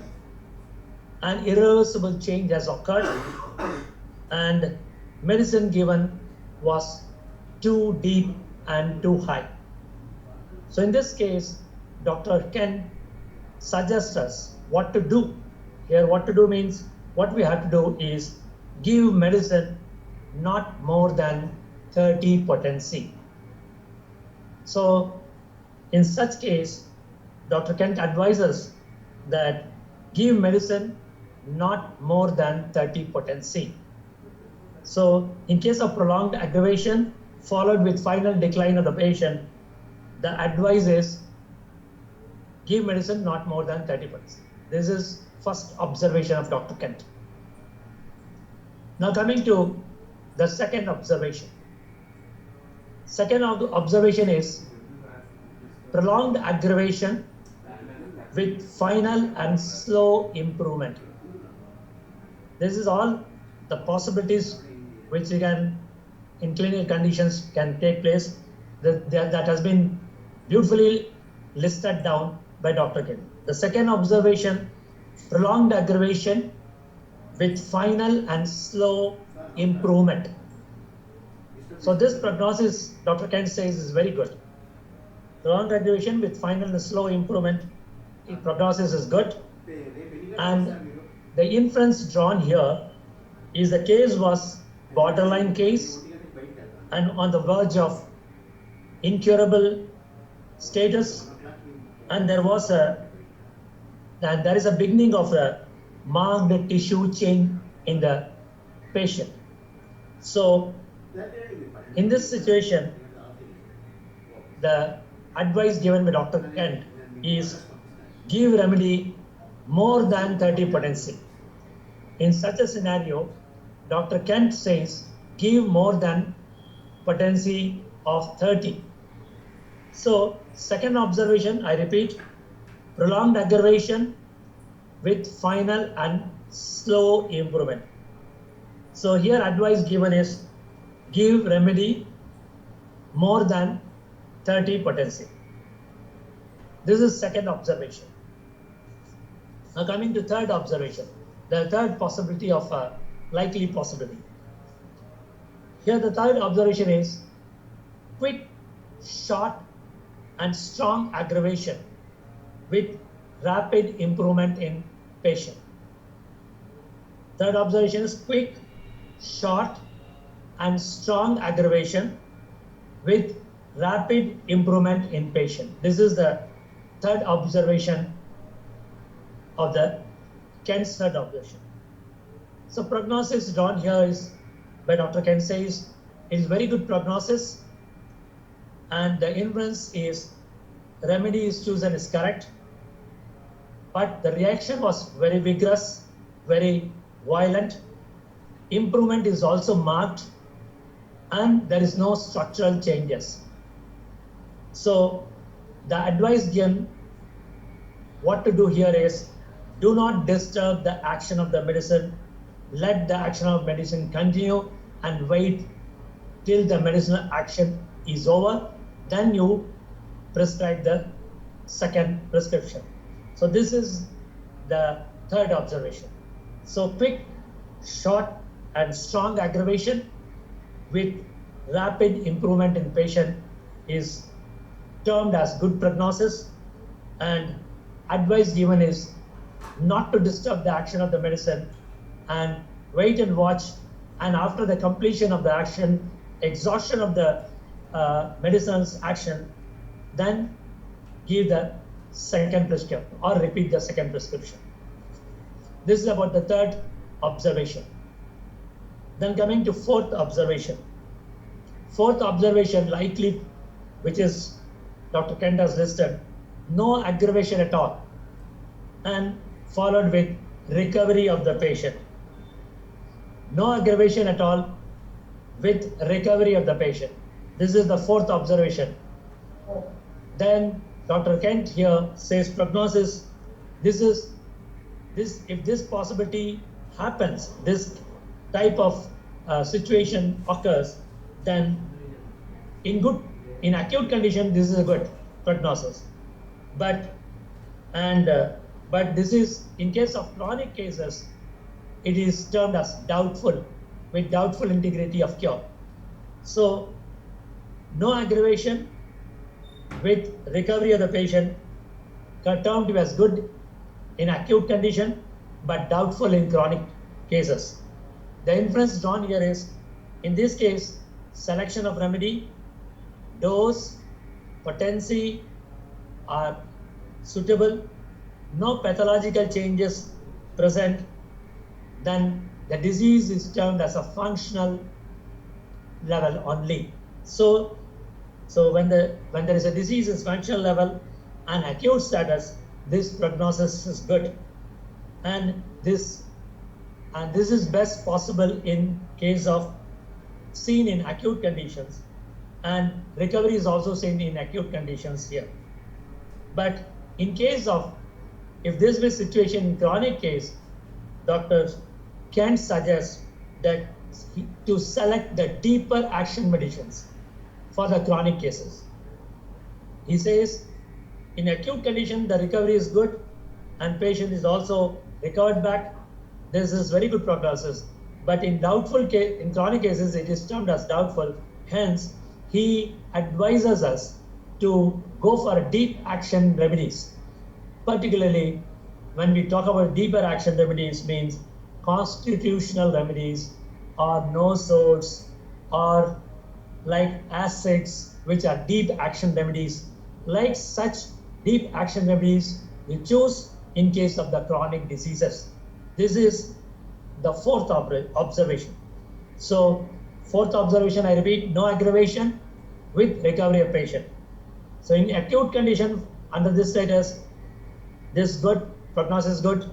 and irreversible change has occurred, and medicine given was too deep and too high. So in this case, Dr. Kent suggests us what to do. Here, what to do means what we have to do is give medicine not more than 30 potency. So in such case, Dr. Kent advises that give medicine not more than 30 potency. So in case of prolonged aggravation followed with final decline of the patient, the advice is give medicine not more than 30 potency. This is first observation of Dr. Kent. Now coming to the second observation. Second observation is prolonged aggravation with final and slow improvement. This is all the possibilities which we can, in clinical conditions, can take place. That has been beautifully listed down by Dr. Kent. The second observation, prolonged aggravation with final and slow improvement. So this prognosis, Dr. Kent says, is very good. Prolonged aggravation with final and slow improvement, the prognosis is good. And the inference drawn here is the case was borderline case and on the verge of incurable status, and there is a beginning of a marked tissue change in the patient. So in this situation, the advice given by Dr. Kent is give remedy more than 30 potency. In such a scenario, Dr. Kent says give more than potency of 30. So second observation, I repeat, prolonged aggravation with final and slow improvement. So here advice given is give remedy more than 30 potency. This is second observation. Now coming to third observation, the third possibility of a likely possibility. Here the third observation is quick, short and strong aggravation with rapid improvement in patient. Third observation is quick, short and strong aggravation with rapid improvement in patient. This is the third observation of the Kent's third observation. So prognosis drawn here is by Dr. Kent says it is very good prognosis, and the inference is remedy is chosen is correct, but the reaction was very vigorous, very violent. Improvement is also marked, and there is no structural changes. So the advice given, what to do here is do not disturb the action of the medicine. Let the action of medicine continue and wait till the medicinal action is over. Then you prescribe the second prescription. So this is the third observation. So quick, short and strong aggravation with rapid improvement in patient is termed as good prognosis, and advice given is not to disturb the action of the medicine and wait and watch, and after the completion of the action, exhaustion of the medicine's action, then give the second prescription or repeat the second prescription. This is about the third observation. Then coming to fourth observation. Fourth observation likely, which is Dr. Kent has listed, no aggravation at all, and followed with recovery of the patient. No aggravation at all with recovery of the patient. This is the fourth observation. Then Dr. Kent here says prognosis, if this possibility happens, this type of situation occurs, then in acute condition, this is a good prognosis. But this is in case of chronic cases, it is termed as doubtful, with doubtful integrity of cure. So no aggravation with recovery of the patient, termed to be as good in acute condition, but doubtful in chronic cases. The inference drawn here is, in this case, selection of remedy, dose, potency are suitable, no pathological changes present, then the disease is termed as a functional level only. So when there is a disease is functional level and acute status, this prognosis is good, and this is best possible in case of seen in acute conditions, and recovery is also seen in acute conditions here. But in case of, if this was situation in chronic case, doctors can suggest that to select the deeper action medicines for the chronic cases. He says in acute condition the recovery is good and patient is also recovered back. This is very good prognosis. But in in chronic cases it is termed as doubtful. Hence he advises us to go for deep action remedies. Particularly when we talk about deeper action remedies, means constitutional remedies or nosodes or like acids, which are deep action remedies. Like such deep action remedies we choose in case of the chronic diseases. This is the fourth observation. So fourth observation, I repeat, no aggravation with recovery of patient. So in acute condition, under this status, this good, prognosis is good,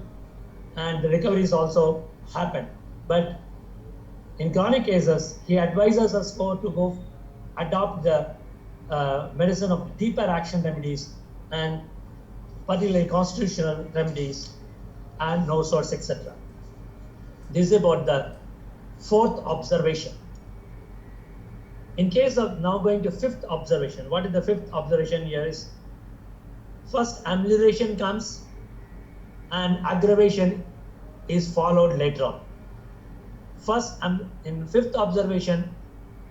and the recoveries also happen. But in chronic cases, he advises us to go adopt the medicine of deeper action remedies, and particularly constitutional remedies and no source, etc. This is about the fourth observation. In case of now going to fifth observation, what is the fifth observation here is, first amelioration comes and aggravation is followed later on. First, in fifth observation,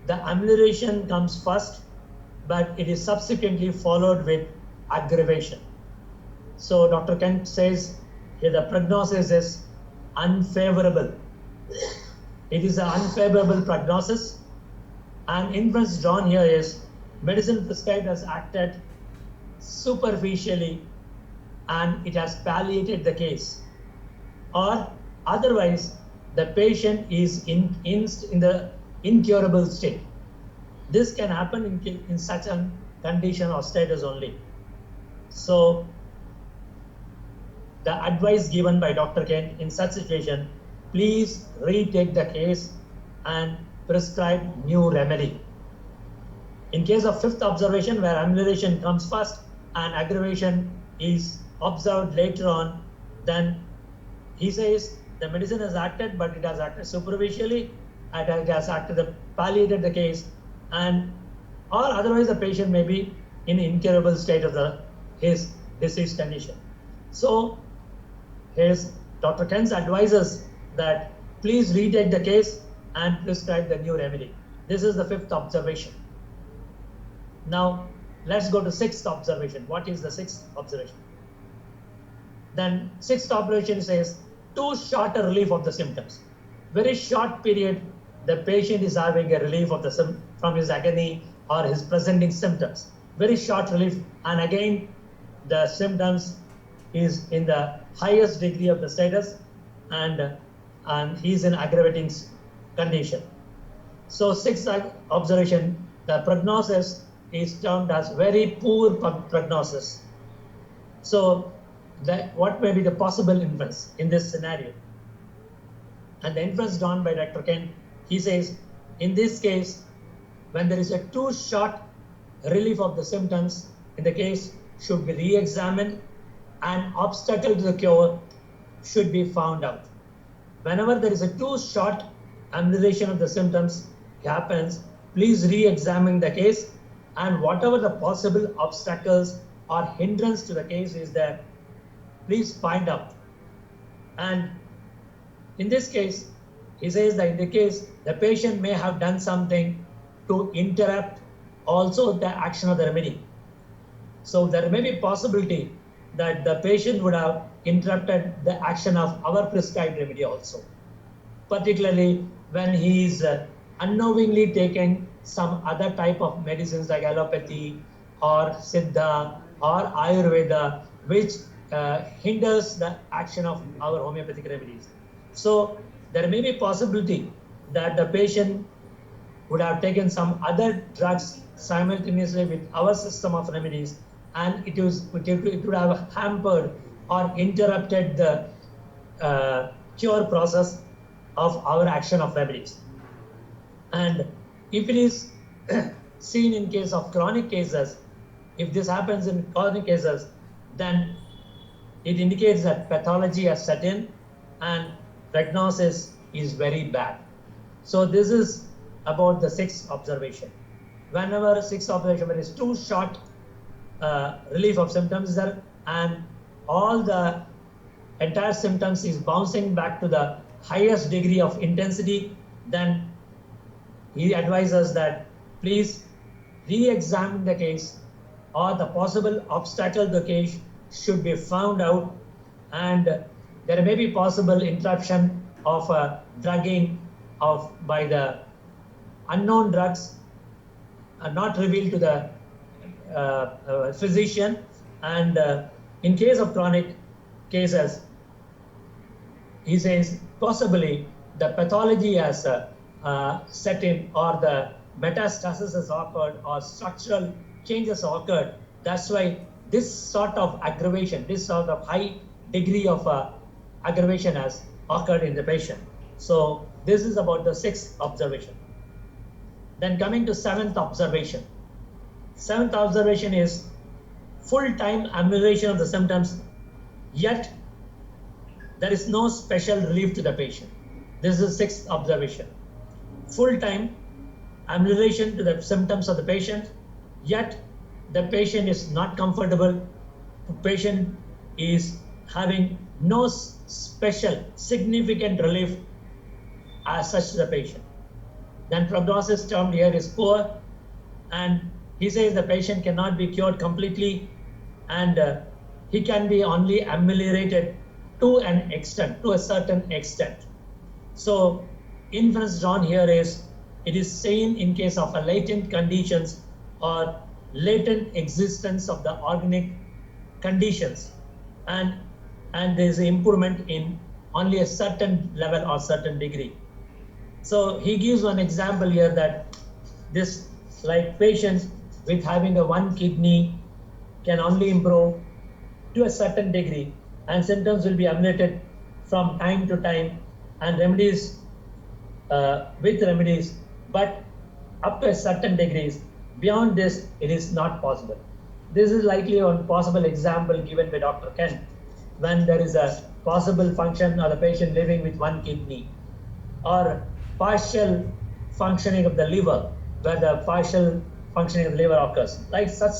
the amelioration comes first, but it is subsequently followed with aggravation. So Dr. Kent says here the prognosis is unfavorable. It is an unfavorable prognosis, and inference drawn here is medicine prescribed has acted superficially and it has palliated the case, or otherwise the patient is in the incurable state. This can happen in such a condition or status only. So the advice given by Dr. Kent in such situation, please retake the case and prescribe new remedy. In case of fifth observation, where amelioration comes first and aggravation is observed later on, then he says the medicine has acted, but it has acted superficially, it has acted palliated the case, and or otherwise the patient may be in incurable state of his disease condition. So Dr. Kent advises that please retake the case and prescribe the new remedy. This is the fifth observation. Now let's go to sixth observation. What is the sixth observation? Then sixth observation says too short a relief of the symptoms. Very short period the patient is having a relief of from his agony or his presenting symptoms. Very short relief, and again the symptoms is in the highest degree of the status, and he's in aggravating condition. So sixth observation, the prognosis is termed as very poor prognosis. So what may be the possible inference in this scenario? And the inference drawn by Dr. Kent, he says, in this case, when there is a too short relief of the symptoms, in the case should be re-examined and obstacle to the cure should be found out. Whenever there is a too short amelioration of the symptoms happens, please re-examine the case, and whatever the possible obstacles or hindrance to the case is there, please find out. And in this case, he says that in the case, the patient may have done something to interrupt also the action of the remedy. So there may be possibility that the patient would have interrupted the action of our prescribed remedy also, particularly when he is unknowingly taking some other type of medicines like allopathy or Siddha or Ayurveda, which hinders the action of our homeopathic remedies. So there may be possibility that the patient would have taken some other drugs simultaneously with our system of remedies, and it would have hampered or interrupted the cure process of our action of remedies. And if it is seen in case of chronic cases, if this happens in chronic cases, then it indicates that pathology has set in and prognosis is very bad. So this is about the sixth observation. Whenever sixth observation, there is too short relief of symptoms there, and all the entire symptoms is bouncing back to the highest degree of intensity, then he advises that please re-examine the case, or the possible obstacle to the case should be found out, and there may be possible interruption of drugging by the unknown drugs not revealed to the physician. And in case of chronic cases, he says possibly the pathology has set in, or the metastasis has occurred, or structural changes occurred. That's why this sort of aggravation, this sort of high degree of aggravation has occurred in the patient. So this is about the sixth observation. Then coming to seventh observation. Seventh observation is full-time amelioration of the symptoms, yet there is no special relief to the patient. This is sixth observation. Full-time amelioration to the symptoms of the patient, yet the patient is not comfortable. The patient is having no special significant relief as such to the patient. Then prognosis termed here is poor, and he says the patient cannot be cured completely, and he can be only ameliorated to an extent, to a certain extent. So inference drawn here is it is seen in case of a latent conditions or latent existence of the organic conditions, and there is improvement in only a certain level or certain degree. So he gives one example here that this, like patients with having a one kidney can only improve to a certain degree, and symptoms will be ameliorated from time to time, and remedies with remedies, but up to a certain degrees. Beyond this, it is not possible. This is likely one possible example given by Dr. Kent when there is a possible function of the patient living with one kidney, or partial functioning of the liver, where the partial functioning of the liver occurs, like such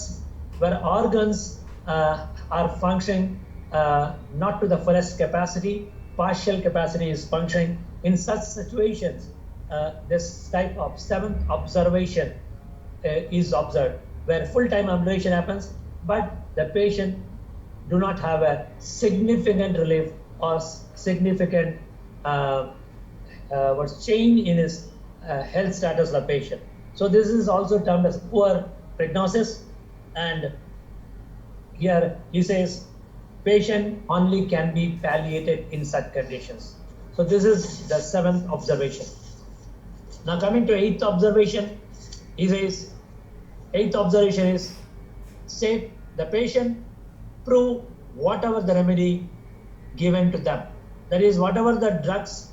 where organs are functioning not to the fullest capacity, partial capacity is functioning. In such situations, this type of seventh observation is observed, where full-time amelioration happens, but the patient do not have a significant relief or significant change in his health status of the patient. So this is also termed as poor prognosis, and here he says patient only can be palliated in such conditions. So this is the seventh observation. Now coming to eighth observation, he says eighth observation is say the patient prove whatever the remedy given to them. That is, whatever the drugs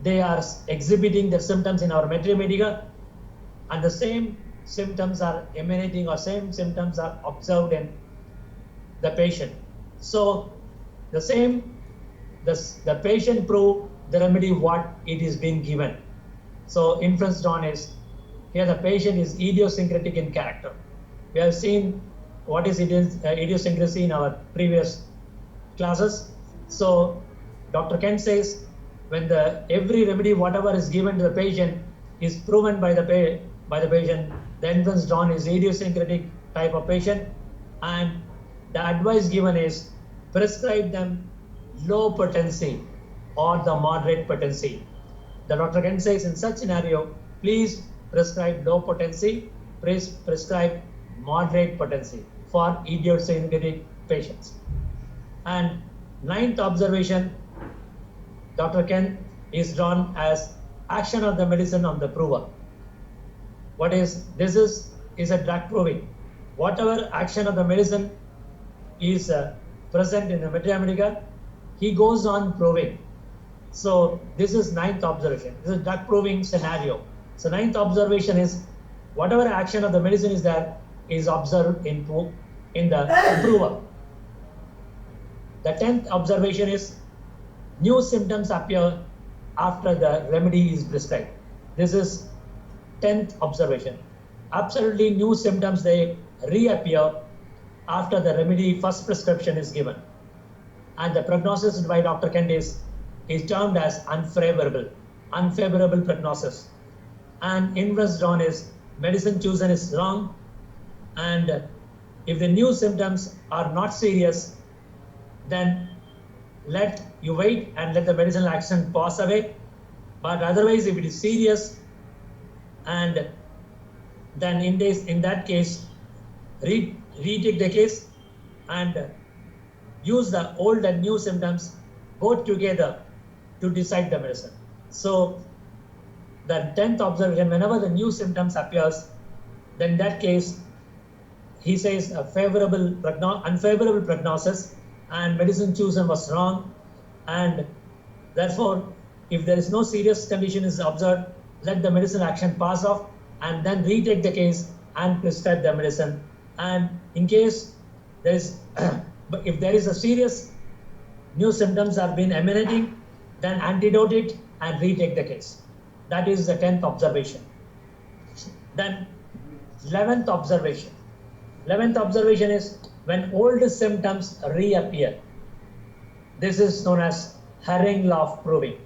they are exhibiting the symptoms in our materia medica, and the same symptoms are emanating or same symptoms are observed in the patient. So the patient prove the remedy what it is being given. So inference drawn is here the patient is idiosyncratic in character. We have seen what is idiosyncrasy in our previous classes. So Dr. Kent says when every remedy whatever is given to the patient is proven by the patient, the inference drawn is idiosyncratic type of patient, and the advice given is prescribe them low potency or the moderate potency. The Dr. Kent says in such scenario, please prescribe low potency, please prescribe moderate potency for idiosyncratic patients. And ninth observation, Dr. Kent is drawn as action of the medicine of the prover. What is this is a drug proving. Whatever action of the medicine is present in the materia medica, he goes on proving. So this is ninth observation. This is a drug proving scenario. So ninth observation is whatever action of the medicine is there is observed in the prover. The 10th observation is new symptoms appear after the remedy is prescribed. This is 10th observation. Absolutely new symptoms, they reappear after the remedy first prescription is given. And the prognosis by Dr. Kent is termed as unfavorable prognosis. And inference drawn is medicine chosen is wrong, and if the new symptoms are not serious, then let you wait and let the medicinal action pass away. But otherwise, if it is serious, and then in that case, retake the case and use the old and new symptoms both together to decide the medicine. So the 10th observation, whenever the new symptoms appears, then in that case, he says a unfavorable prognosis and medicine chosen was wrong, and therefore if there is no serious condition is observed, let the medicinal action pass off and then retake the case and prescribe the medicine. And in case there is, if there is a serious new symptoms are been emanating, then antidote it and retake the case. That is the 10th observation. Then 11th observation. 11th observation is when old symptoms reappear. This is known as Herring law of proving.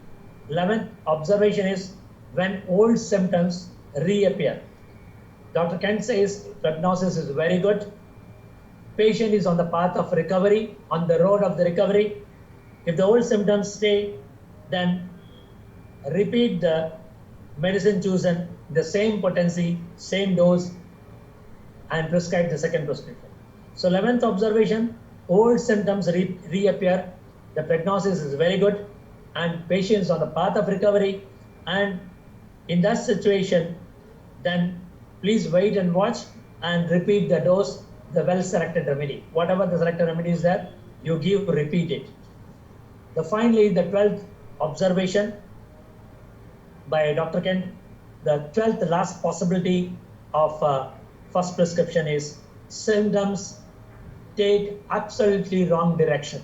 11th observation is when old symptoms reappear. Dr. Kent says prognosis is very good. Patient is on the path of recovery, on the road of the recovery. If the old symptoms stay, then repeat the medicine chosen, the same potency, same dose, and prescribe the second prescription. So 11th observation, old symptoms reappear, the prognosis is very good, and patients on the path of recovery. And in that situation, then please wait and watch and repeat the dose, the well-selected remedy. Whatever the selected remedy is there, you give, repeat it. Finally, the 12th observation by Dr. Kent, the 12th last possibility of first prescription is symptoms take absolutely wrong direction.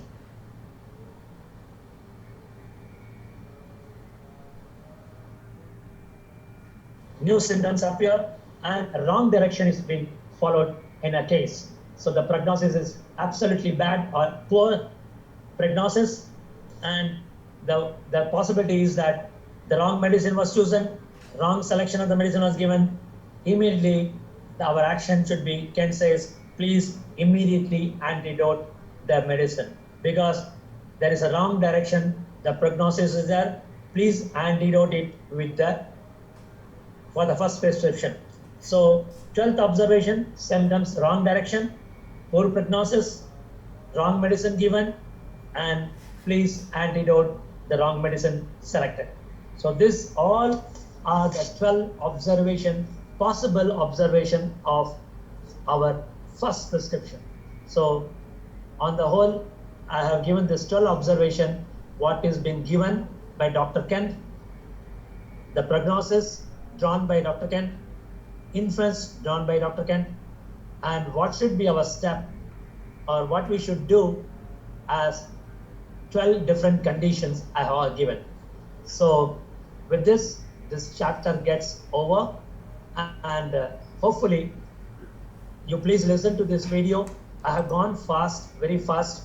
New symptoms appear and wrong direction is being followed in a case. So the prognosis is absolutely bad or poor prognosis, and the possibility is that the wrong medicine was chosen, wrong selection of the medicine was given. Immediately, our action should be, Ken says, please immediately antidote the medicine, because there is a wrong direction, the prognosis is there, please antidote it with for the first prescription. So 12th observation, symptoms wrong direction, poor prognosis, wrong medicine given, and please antidote the wrong medicine selected. So this all are the 12 possible observation of our first prescription. So on the whole, I have given this 12 observation, what is been given by Dr. Kent, the prognosis drawn by Dr. Kent, inference drawn by Dr. Kent, and what should be our step or what we should do as 12 different conditions I have given. So with this chapter gets over, and hopefully you please listen to this video. I have gone fast, very fast,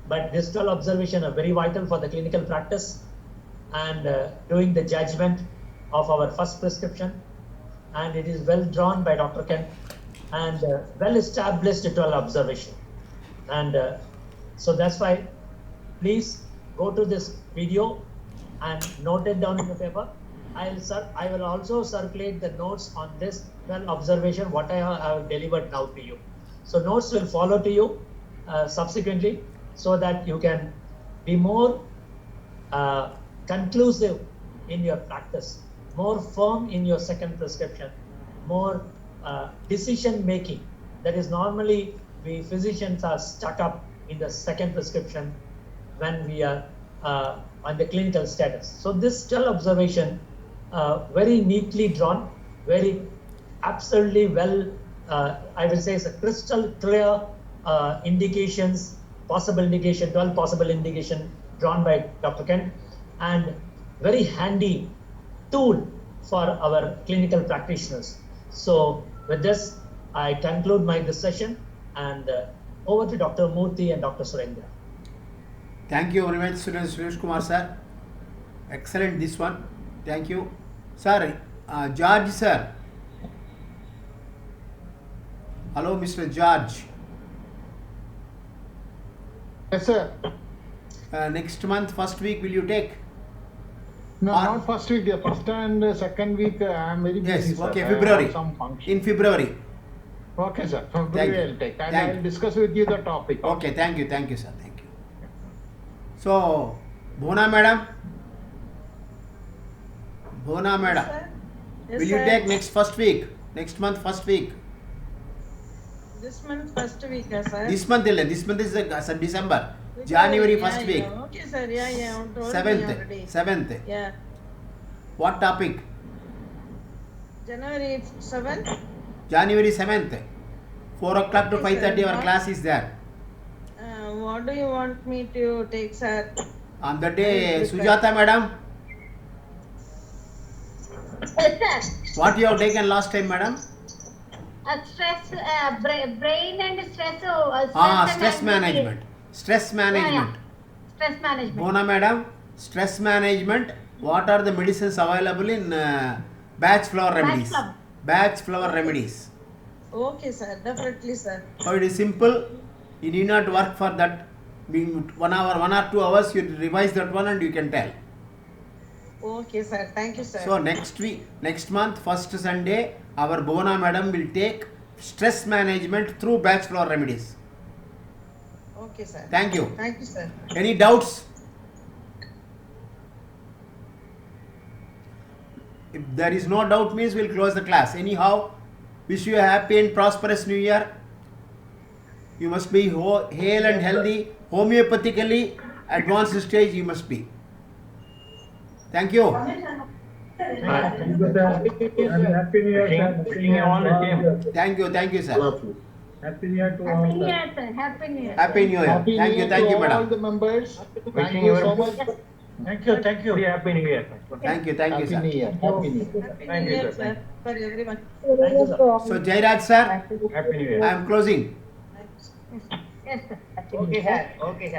but these 12 observations are very vital for the clinical practice and doing the judgment of our first prescription. And it is well drawn by Dr. Kent and well established 12 observation. And so that's why please go to this video and note it down in the paper. I will also circulate the notes on this 12 observation, what I have delivered now to you. So notes will follow to you subsequently, so that you can be more conclusive in your practice, more firm in your second prescription, more decision making. That is, normally we physicians are stuck up in the second prescription when we are on the clinical status. So this 12 observation, very neatly drawn, very absolutely well, I will say it's a crystal clear indications, possible indication, 12 possible indication drawn by Dr. Kent, and very handy tool for our clinical practitioners. So with this, I conclude this session, and over to Dr. Murthy and Dr. Surendra. Thank you very much, Suresh Kumar sir. Excellent this one. Thank you. Sir, George sir. Hello, Mr. George. Yes, sir. Next month, first week, will you take? No, not first week. The first and second week, I am very busy. Yes, okay, sir. February. Some function. In February. Okay, sir. February I will take, and I will discuss with you the topic. Okay, thank you, sir. Thank you. So, Bhona madam. Bhona madam. Yes, will you take next month, first week? This month first week, sir. This month is December. January first week. Okay, sir. Yeah. Told me already. 7th. Yeah. What topic? January 7th. January 7th, 4 o'clock to Okay, sir. 5:30 our class is there. What do you want me to take, sir? On that day, Yes, sir. Sujata madam, Yes, sir. what you have taken last time, madam? Stress, brain and stress. Stress management. Stress management. Stress management. Bona madam, stress management. What are the medicines available in batch flower remedies? flower. Batch flower remedies. Okay, sir. Definitely, sir. So it is simple. You need not work for that. Being 1 hour, 1 or 2 hours, you revise that one and you can tell. Okay, sir. Thank you, sir. So next month, first Sunday, our Bhuvana madam will take stress management through batch flower remedies. Okay, sir. Thank you. Thank you, sir. Any doubts? If there is no doubt means we'll close the class. Anyhow, wish you a happy and prosperous new year. You must be hale and healthy. Homeopathically advanced stage you must be. Thank you. Thank you, sir. And Happy New Year, sir. Wishing you all the same. Thank you, sir. Happy New Year to Happy all. New sir. Year, sir. Happy New Year. Happy New Year. Happy Thank New you, Year to all madam. the members. Thank Wishing you you so a- much. Thank you, thank you. Very happy New Year. Thank you, Happy sir. New Year. Happy New Year. Happy Thank New you, Year, sir. sir, for everyone. So Jairaj sir, Happy New Year. I am closing. Yes, sir. Okay, sir. Okay, sir.